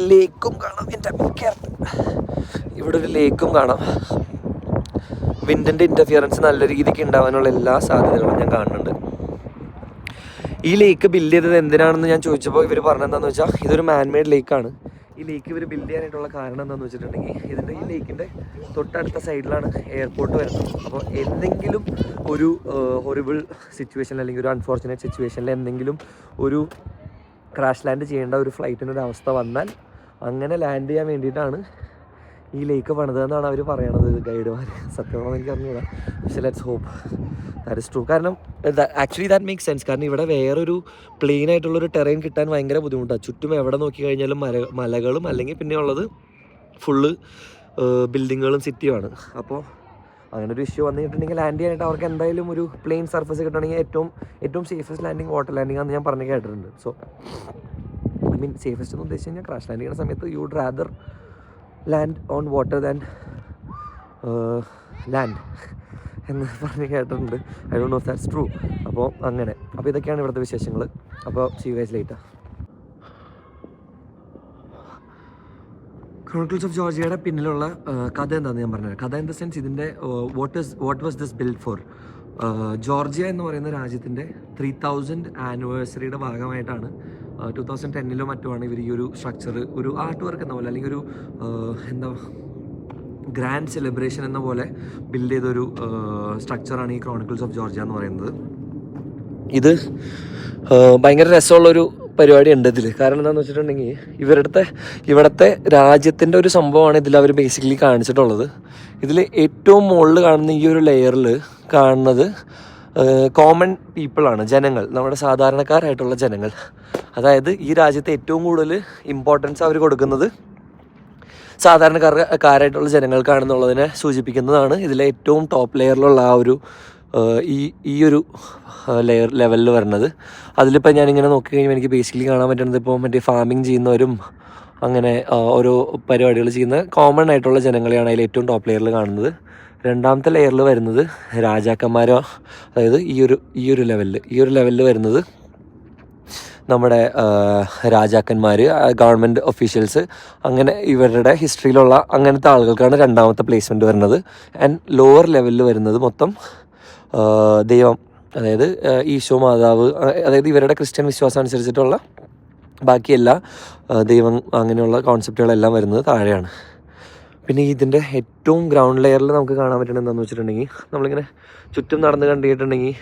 ലേക്കും കാണാം. ഇവിടെ ഒരു ലേക്കും കാണാം. വിൻഡിൻ്റെ ഇൻ്റർഫിയറൻസ് നല്ല രീതിക്ക് ഉണ്ടാവാനുള്ള എല്ലാ സാധ്യതകളും ഞാൻ കാണുന്നുണ്ട്. ഈ ലേക്ക് ബിൽഡ് ചെയ്തത് എന്തിനാണെന്ന് ഞാൻ ചോദിച്ചപ്പോൾ ഇവർ പറഞ്ഞെന്താണെന്ന് വെച്ചാൽ ഇതൊരു മാൻമെയ്ഡ് ലേക്കാണ്. ഈ ലേക്ക് ഇവർ ബിൽഡ് ചെയ്യാനായിട്ടുള്ള കാരണം എന്താണെന്ന് വെച്ചിട്ടുണ്ടെങ്കിൽ ഈ ലേക്കിൻ്റെ തൊട്ടടുത്ത സൈഡിലാണ് എയർപോർട്ട് വരുന്നത്. അപ്പോൾ എന്തെങ്കിലും ഒരു ഹൊറിബിൾ സിറ്റുവേഷനിൽ അല്ലെങ്കിൽ ഒരു അൺഫോർച്ചുനേറ്റ് സിറ്റുവേഷനിൽ എന്തെങ്കിലും ഒരു ക്രാഷ് ലാൻഡ് ചെയ്യേണ്ട ഒരു ഫ്ലൈറ്റിനൊരു അവസ്ഥ വന്നാൽ അങ്ങനെ ലാൻഡ് ചെയ്യാൻ വേണ്ടിയിട്ടാണ് ഈ ലേക്ക് പണിതെന്നാണ് അവർ പറയണത്, ഗൈഡുമാർ. സത്യമാണെന്ന് എനിക്ക് അറിഞ്ഞൂടാ, പക്ഷേ let's hope that is true. കാരണം ആക്ച്വലി ദാറ്റ് മേക്ക് സെൻസ്. കാരണം ഇവിടെ വേറൊരു പ്ലെയിൻ ആയിട്ടുള്ളൊരു ടെറൈൻ കിട്ടാൻ ഭയങ്കര ബുദ്ധിമുട്ടാണ്. ചുറ്റും എവിടെ നോക്കി കഴിഞ്ഞാലും മലകളും അല്ലെങ്കിൽ പിന്നെ ഉള്ളത് ഫുള്ള് ബിൽഡിങ്ങുകളും സിറ്റിയുമാണ്. അപ്പോൾ അങ്ങനെ ഒരു ഇഷ്യൂ വന്നിട്ടുണ്ടെങ്കിൽ ലാൻഡ് ചെയ്യാനായിട്ട് അവർക്ക് എന്തായാലും ഒരു പ്ലെയിൻ സർഫസ് കിട്ടണമെങ്കിൽ ഏറ്റവും സേഫസ്റ്റ് ലാൻഡിങ് വാട്ടർ ലാൻഡിങ് ആണെന്ന് ഞാൻ പറഞ്ഞു കേട്ടിട്ടുണ്ട്. സോ ഐ മീൻ സേഫസ്റ്റ് എന്ന് ഉദ്ദേശിച്ച് കഴിഞ്ഞാൽ ക്രാഷ് ലാൻഡ് ചെയ്യുന്ന സമയത്ത് you would rather land on water than land എന്ന് പറഞ്ഞ് കേട്ടിട്ടുണ്ട്. I don't know if that's true. അപ്പോൾ ഇതൊക്കെയാണ് ഇവിടുത്തെ വിശേഷങ്ങൾ. അപ്പോൾ see you guys later. Chronicles of ജോർജിയയുടെ പിന്നിലുള്ള കഥ എന്താണെന്ന് ഞാൻ പറഞ്ഞത്. കഥ ഇൻ ദ സെൻസ് ഇതിൻ്റെ what was this build for. Georgia എന്ന് പറയുന്ന രാജ്യത്തിൻ്റെ 3000th ആനിവേഴ്സറിയുടെ ഭാഗമായിട്ടാണ് 2010 മറ്റുമാണ് ഇവർ ഈ ഒരു സ്ട്രക്ചർ ഒരു ആർട്ട് വർക്ക് എന്ന പോലെ അല്ലെങ്കിൽ ഒരു എന്താ ഗ്രാൻഡ് സെലിബ്രേഷൻ എന്ന പോലെ ബിൽഡ് ചെയ്തൊരു സ്ട്രക്ചറാണ് ഈ ക്രോണിക്കിൾസ് ഓഫ് ജോർജിയ എന്ന് പറയുന്നത്. ഇത് ഭയങ്കര രസമുള്ളൊരു പരിപാടി ഉണ്ട് ഇതിൽ. കാരണം എന്താണെന്ന് വെച്ചിട്ടുണ്ടെങ്കിൽ ഇവിടുത്തെ രാജ്യത്തിൻ്റെ ഒരു സംഭവമാണ് ഇതിൽ അവർ ബേസിക്കലി കാണിച്ചിട്ടുള്ളത്. ഇതിൽ ഏറ്റവും മുകളിൽ കാണുന്ന ഈ ഒരു ലെയറിൽ കാണുന്നത് കോമൺ പീപ്പിളാണ്, ജനങ്ങൾ, നമ്മുടെ സാധാരണക്കാരായിട്ടുള്ള ജനങ്ങൾ. അതായത് ഈ രാജ്യത്തെ ഏറ്റവും കൂടുതൽ ഇമ്പോർട്ടൻസ് അവർ കൊടുക്കുന്നത് സാധാരണക്കാരായിട്ടുള്ള ജനങ്ങൾക്കാണെന്നുള്ളതിനെ സൂചിപ്പിക്കുന്നതാണ് ഇതിലെ ഏറ്റവും ടോപ്പ് ലെയറിലുള്ള ആ ഒരു ഈ ഒരു ലെവലിൽ വരുന്നത്. അതിലിപ്പോൾ ഞാനിങ്ങനെ നോക്കിക്കഴിഞ്ഞാൽ എനിക്ക് ബേസിക്കലി കാണാൻ പറ്റുന്നത് ഇപ്പോൾ മറ്റേ ഫാമിങ് ചെയ്യുന്നവരും അങ്ങനെ ഓരോ പരിപാടികൾ ചെയ്യുന്ന കോമൺ ആയിട്ടുള്ള ജനങ്ങളെയാണ് അതിൽ ഏറ്റവും ടോപ്പ് ലെയറിൽ കാണുന്നത്. രണ്ടാമത്തെ ലെയറിൽ വരുന്നത് രാജാക്കന്മാരോ, അതായത് ഈ ഒരു ലെവലിൽ വരുന്നത് നമ്മുടെ രാജാക്കന്മാർ, ഗവൺമെൻറ് ഒഫീഷ്യൽസ്, അങ്ങനെ ഇവരുടെ ഹിസ്റ്ററിയിലുള്ള അങ്ങനത്തെ ആളുകൾക്കാണ് രണ്ടാമത്തെ പ്ലേസ്മെൻറ്റ് വരുന്നത്. ആൻഡ് ലോവർ ലെവലിൽ വരുന്നത് മൊത്തം ദൈവം, അതായത് ഈശോ, മാതാവ്, അതായത് ഇവരുടെ ക്രിസ്ത്യൻ വിശ്വാസം അനുസരിച്ചിട്ടുള്ള ബാക്കിയെല്ലാ ദൈവം അങ്ങനെയുള്ള കോൺസെപ്റ്റുകളെല്ലാം വരുന്നത് താഴെയാണ്. പിന്നെ ഇതിൻ്റെ ഏറ്റവും ഗ്രൗണ്ട് ലെയറിൽ നമുക്ക് കാണാൻ പറ്റുന്നത് എന്താണെന്ന് വെച്ചിട്ടുണ്ടെങ്കിൽ നമ്മളിങ്ങനെ ചുറ്റും നടന്ന് കണ്ടിട്ടുണ്ടെങ്കിൽ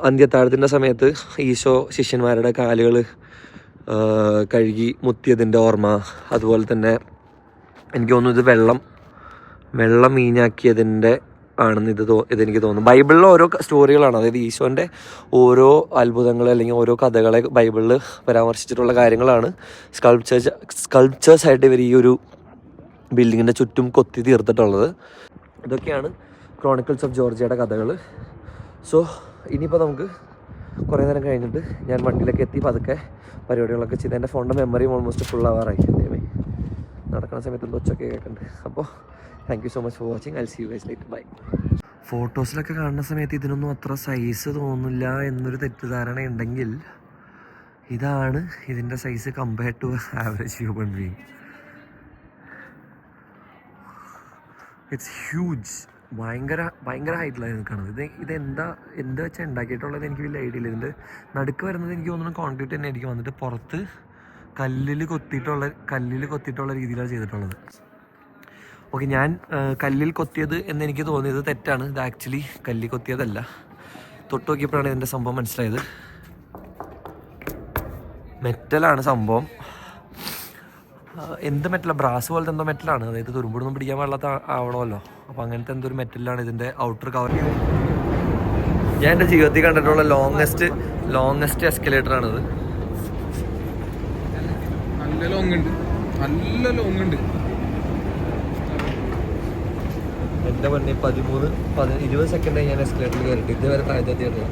അന്ത്യത്താഴത്തിൻ്റെ സമയത്ത് ഈശോ ശിഷ്യന്മാരുടെ കാലുകൾ കഴുകി മുത്തിയതിൻ്റെ ഓർമ്മ, അതുപോലെ തന്നെ എനിക്ക് തോന്നുന്നു ഇത് വെള്ളം മീഞ്ഞാക്കിയതിൻ്റെ ആണെന്ന് ഇതെനിക്ക് തോന്നുന്നു. ബൈബിളിലെ ഓരോ സ്റ്റോറികളാണ്, അതായത് ഈശോൻ്റെ ഓരോ അത്ഭുതങ്ങൾ അല്ലെങ്കിൽ ഓരോ കഥകളെ ബൈബിളിൽ പരാമർശിച്ചിട്ടുള്ള കാര്യങ്ങളാണ് സ്കൾപ്ചേഴ്സായിട്ട് ഇവർ ഈ ഒരു ബിൽഡിങ്ങിൻ്റെ ചുറ്റും കൊത്തി തീർത്തിട്ടുള്ളത്. ഇതൊക്കെയാണ് ക്രോണിക്കിൾസ് ഓഫ് ജോർജിയയുടെ കഥകൾ. സോ ഇനിയിപ്പോൾ നമുക്ക് കുറേ നേരം കഴിഞ്ഞിട്ട് ഞാൻ വണ്ടിയിലൊക്കെ എത്തി പതുക്കെ പരിപാടികളൊക്കെ ചെയ്ത് എൻ്റെ ഫോണിൻ്റെ മെമ്മറിയും ഓൾമോസ്റ്റ് ഫുൾ ആവാറായി. നടക്കുന്ന സമയത്ത് എന്തോ ഒച്ചയൊക്കെ കേൾക്കുന്നുണ്ട്. അപ്പോൾ thank you so much for watching. I will see you guys later. Bye. ഫോട്ടോസിലൊക്കെ കാണുന്ന സമയത്ത് ഇതിനൊന്നും അത്ര സൈസ് തോന്നില്ല എന്നൊരു തെറ്റിദ്ധാരണ ഉണ്ടെങ്കിൽ ഇതാണ് ഇതിൻ്റെ size compared to average human being. It's huge. ഭയങ്കര ഹൈറ്റിലാണ് നിൽക്കുന്നത്. എന്ത് വെച്ചാൽ ഉണ്ടാക്കിയിട്ടുള്ളത് എനിക്ക് വലിയ ഐഡിയ ഇല്ല. ഇതിൻ്റെ നടുക്ക് വരുന്നത് എനിക്ക് തോന്നുന്നു കോൺക്രീറ്റ് തന്നെ ആയിരിക്കും. വന്നിട്ട് പുറത്ത് കല്ലിൽ കൊത്തിയിട്ടുള്ള രീതിയിലാണ് ചെയ്തിട്ടുള്ളത്. ഓക്കെ, ഞാൻ കല്ലിൽ കൊത്തിയത് എന്നെനിക്ക് തോന്നിയത് തെറ്റാണ്. ഇത് ആക്ച്വലി കല്ലിൽ കൊത്തിയതല്ല. തൊട്ട് നോക്കിയപ്പോഴാണ് ഇതിൻ്റെ സംഭവം മനസ്സിലായത്. മെറ്റലാണ് സംഭവം. എന്ത് മെറ്റലാണ്? ബ്രാസ് പോലത്തെ എന്തോ മെറ്റലാണ്. അതായത് തുരുമ്പൊന്നും പിടിക്കാൻ പാടില്ലാത്ത ആവണമല്ലോ. അപ്പോൾ അങ്ങനത്തെ എന്തോ ഒരു മെറ്റലാണ് ഇതിൻ്റെ ഔട്ടർ കവർ ചെയ്തത്. ഞാൻ എൻ്റെ ജീവിതത്തിൽ കണ്ടിട്ടുള്ള ലോങ്ങസ്റ്റ് എസ്കലേറ്ററാണിത്. നല്ല ലോങ് ഉണ്ട്. എൻ്റെ മുന്നേ 20 സെക്കൻഡായി ഞാൻ എസ്കലേറ്ററിൽ കയറിയിട്ട് ഇതുവരെ താഴ്ത്തെത്തിയിട്ടില്ല.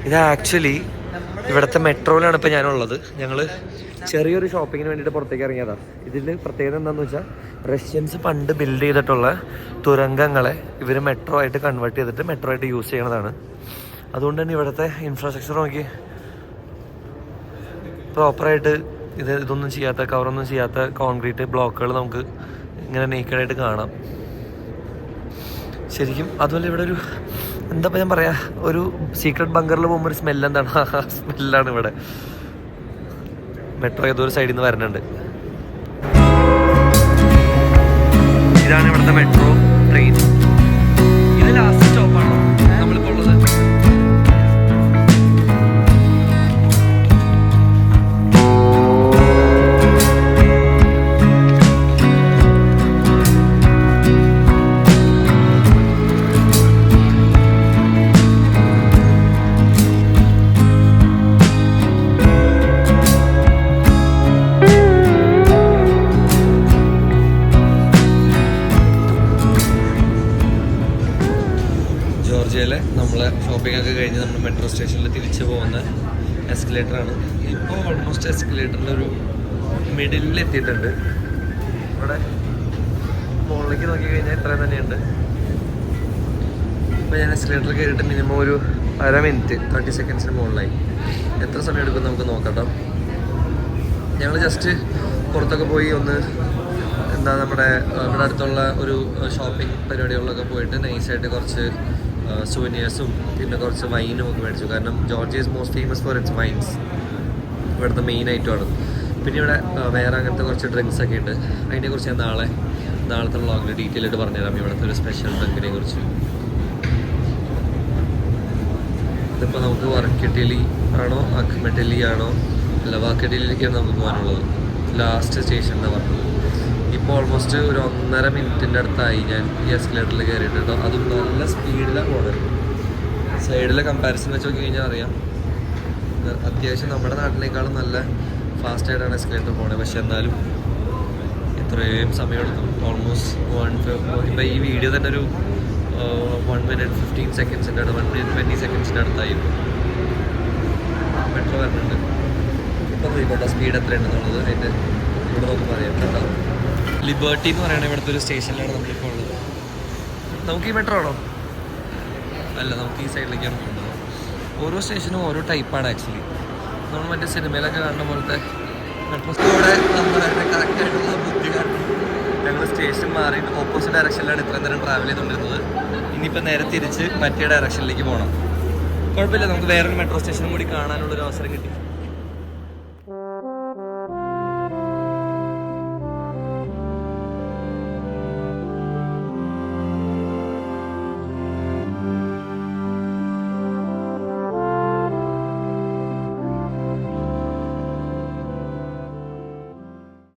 ഇത് ആക്ച്വലി ഇവിടുത്തെ മെട്രോയിലാണ് ഇപ്പോൾ ഞാനുള്ളത്. ഞങ്ങൾ ചെറിയൊരു ഷോപ്പിങ്ങിന് വേണ്ടിയിട്ട് പുറത്തേക്ക് ഇറങ്ങിയതാണ്. ഇതിൽ പ്രത്യേകത എന്താണെന്ന് വെച്ചാൽ റഷ്യൻസ് പണ്ട് ബിൽഡ് ചെയ്തിട്ടുള്ള തുരങ്കങ്ങളെ ഇവർ മെട്രോ ആയിട്ട് കൺവേർട്ട് ചെയ്തിട്ട് മെട്രോ ആയിട്ട് യൂസ് ചെയ്യണതാണ്. അതുകൊണ്ട് തന്നെ ഇവിടുത്തെ ഇൻഫ്രാസ്ട്രക്ചർ നോക്കി പ്രോപ്പറായിട്ട് ഇതൊന്നും ചെയ്യാത്ത, കവറൊന്നും ചെയ്യാത്ത കോൺക്രീറ്റ് ബ്ലോക്കുകൾ നമുക്ക് ഇങ്ങനെ നേക്കഡായിട്ട് കാണാം ശരിക്കും. അതുപോലെ ഇവിടെ ഒരു എന്താ ഞാൻ പറയാ, ഒരു സീക്രട്ട് ബങ്കറിൽ പോകുമ്പോൾ ഒരു സ്മെല്ല് എന്താണ്, ആ സ്മെല്ലാണ് ഇവിടെ. മെട്രോ ഏതോ ഒരു സൈഡിൽ നിന്ന് വരുന്നുണ്ട്. ഇതാണ് ഇവിടുത്തെ മെട്രോ ട്രെയിൻ. ഇത് ലാസ്റ്റ് സ്റ്റോപ്പാണ് നമ്മളിപ്പോൾ ഉള്ളത്. നമ്മളെ ഷോപ്പിംഗ് ഒക്കെ കഴിഞ്ഞ് നമ്മൾ മെട്രോ സ്റ്റേഷനിൽ തിരിച്ചു പോകുന്ന എസ്കലേറ്ററാണ്. ഇപ്പോൾ ഓൾമോസ്റ്റ് എസ്കലേറ്ററിൻ്റെ ഒരു മിഡിലിൽ എത്തിയിട്ടുണ്ട്. ഇവിടെ മുകളിലേക്ക് നോക്കി കഴിഞ്ഞാൽ ഇത്രയും തന്നെയുണ്ട്. ഇപ്പോൾ ഞാൻ എസ്കലേറ്റർ കയറിയിട്ട് മിനിമം ഒരു 1/2 മിനിറ്റ് 30 സെക്കൻഡ്സിന് മുകളിലായി. എത്ര സമയം എടുക്കും നമുക്ക് നോക്കട്ടോ. ഞങ്ങൾ ജസ്റ്റ് പുറത്തൊക്കെ പോയി ഒന്ന് എന്താ നമ്മുടെ ഇവിടെ അടുത്തുള്ള ഒരു ഷോപ്പിംഗ് പരിപാടികളിലൊക്കെ പോയിട്ട് നൈസായിട്ട് കുറച്ച് സുവനിയേഴ്സും പിന്നെ കുറച്ച് വൈനും ഒക്കെ മേടിച്ചു. കാരണം Georgia is most famous for it's vines, ഇവിടുത്തെ മെയിൻ ഐറ്റമാണ്. പിന്നെ ഇവിടെ വേറെ അങ്ങനത്തെ കുറച്ച് ഡ്രിങ്ക്സ് ഒക്കെ ഉണ്ട്. അതിനെക്കുറിച്ച് ഞാൻ നാളത്തെ വ്ളോഗിൽ ഡീറ്റെയിൽ ആയിട്ട് പറഞ്ഞുതരാം ഇവിടുത്തെ ഒരു സ്പെഷ്യൽ ഡ്രിങ്കിനെ കുറിച്ച്. ഇതിപ്പോൾ നമുക്ക് വർക്കട്ടിലി ആണോ അക്മട്ടിലി ആണോ അല്ല വാക്കട്ടിലേക്കാണ് നമുക്ക് പോകാനുള്ളത്. ലാസ്റ്റ് സ്റ്റേഷനിലാണ് പറഞ്ഞത്. ഇപ്പോൾ ഓൾമോസ്റ്റ് ഒരു 1.5 മിനിറ്റിൻ്റെ അടുത്തായി ഞാൻ ഈ എസ്കലേറ്ററിൽ കയറിയിട്ടോ. അതും നല്ല സ്പീഡിലാണ് പോകുന്നത്. സൈഡിലെ കമ്പാരിസൺ വെച്ച് നോക്കി കഴിഞ്ഞാൽ അറിയാം അത്യാവശ്യം നമ്മുടെ നാട്ടിനേക്കാളും നല്ല ഫാസ്റ്റായിട്ടാണ് എസ്കലേറ്റർ പോകുന്നത്. പക്ഷെ എന്നാലും ഇത്രയും സമയമെടുക്കും. ഓൾമോസ്റ്റ് ഇപ്പോൾ ഈ വീഡിയോ തന്നെ ഒരു 1 മിനിറ്റ് 15 സെക്കൻഡ്സിൻ്റെ അടുത്ത് 1 മിനിറ്റ് 20 സെക്കൻഡ്സിൻ്റെ അടുത്തായി. മെട്രോ വരുന്നുണ്ട്. ഇപ്പം നോക്കിക്കോട്ടെ സ്പീഡ് എത്രയുണ്ടെന്നുള്ളത് അതിൻ്റെ ഇവിടെ നമുക്ക് പറയാം കേട്ടോ. ലിബർട്ടി എന്ന് പറയുന്നത് ഇവിടുത്തെ ഒരു സ്റ്റേഷനിലാണ് നമ്മളിപ്പോൾ ഉള്ളത്. നമുക്ക് ഈ മെട്രോ ആണോ? അല്ല, നമുക്ക് ഈ സൈഡിലേക്കാണ് പോകുന്നത്. ഓരോ സ്റ്റേഷനും ഓരോ ടൈപ്പാണ് ആക്ച്വലി. നമ്മൾ മറ്റേ സിനിമയിലൊക്കെ കാണുന്ന പോലത്തെ മെട്രോ. ഇവിടെ നമ്മുടെ കറക്റ്റായിട്ടുള്ള ബുദ്ധി കാരണം ഞങ്ങൾ സ്റ്റേഷൻ മാറിയിട്ട് ഓപ്പോസിറ്റ് ഡയറക്ഷനിലാണ് ഇത്രയും നേരം ട്രാവൽ ചെയ്തുകൊണ്ടിരുന്നത്. ഇനിയിപ്പോൾ നേരെ തിരിച്ച് മറ്റേ ഡയറക്ഷനിലേക്ക് പോകണം. കുഴപ്പമില്ല, നമുക്ക് വേറൊരു മെട്രോ സ്റ്റേഷനും കൂടി കാണാനുള്ളൊരു അവസരം കിട്ടി.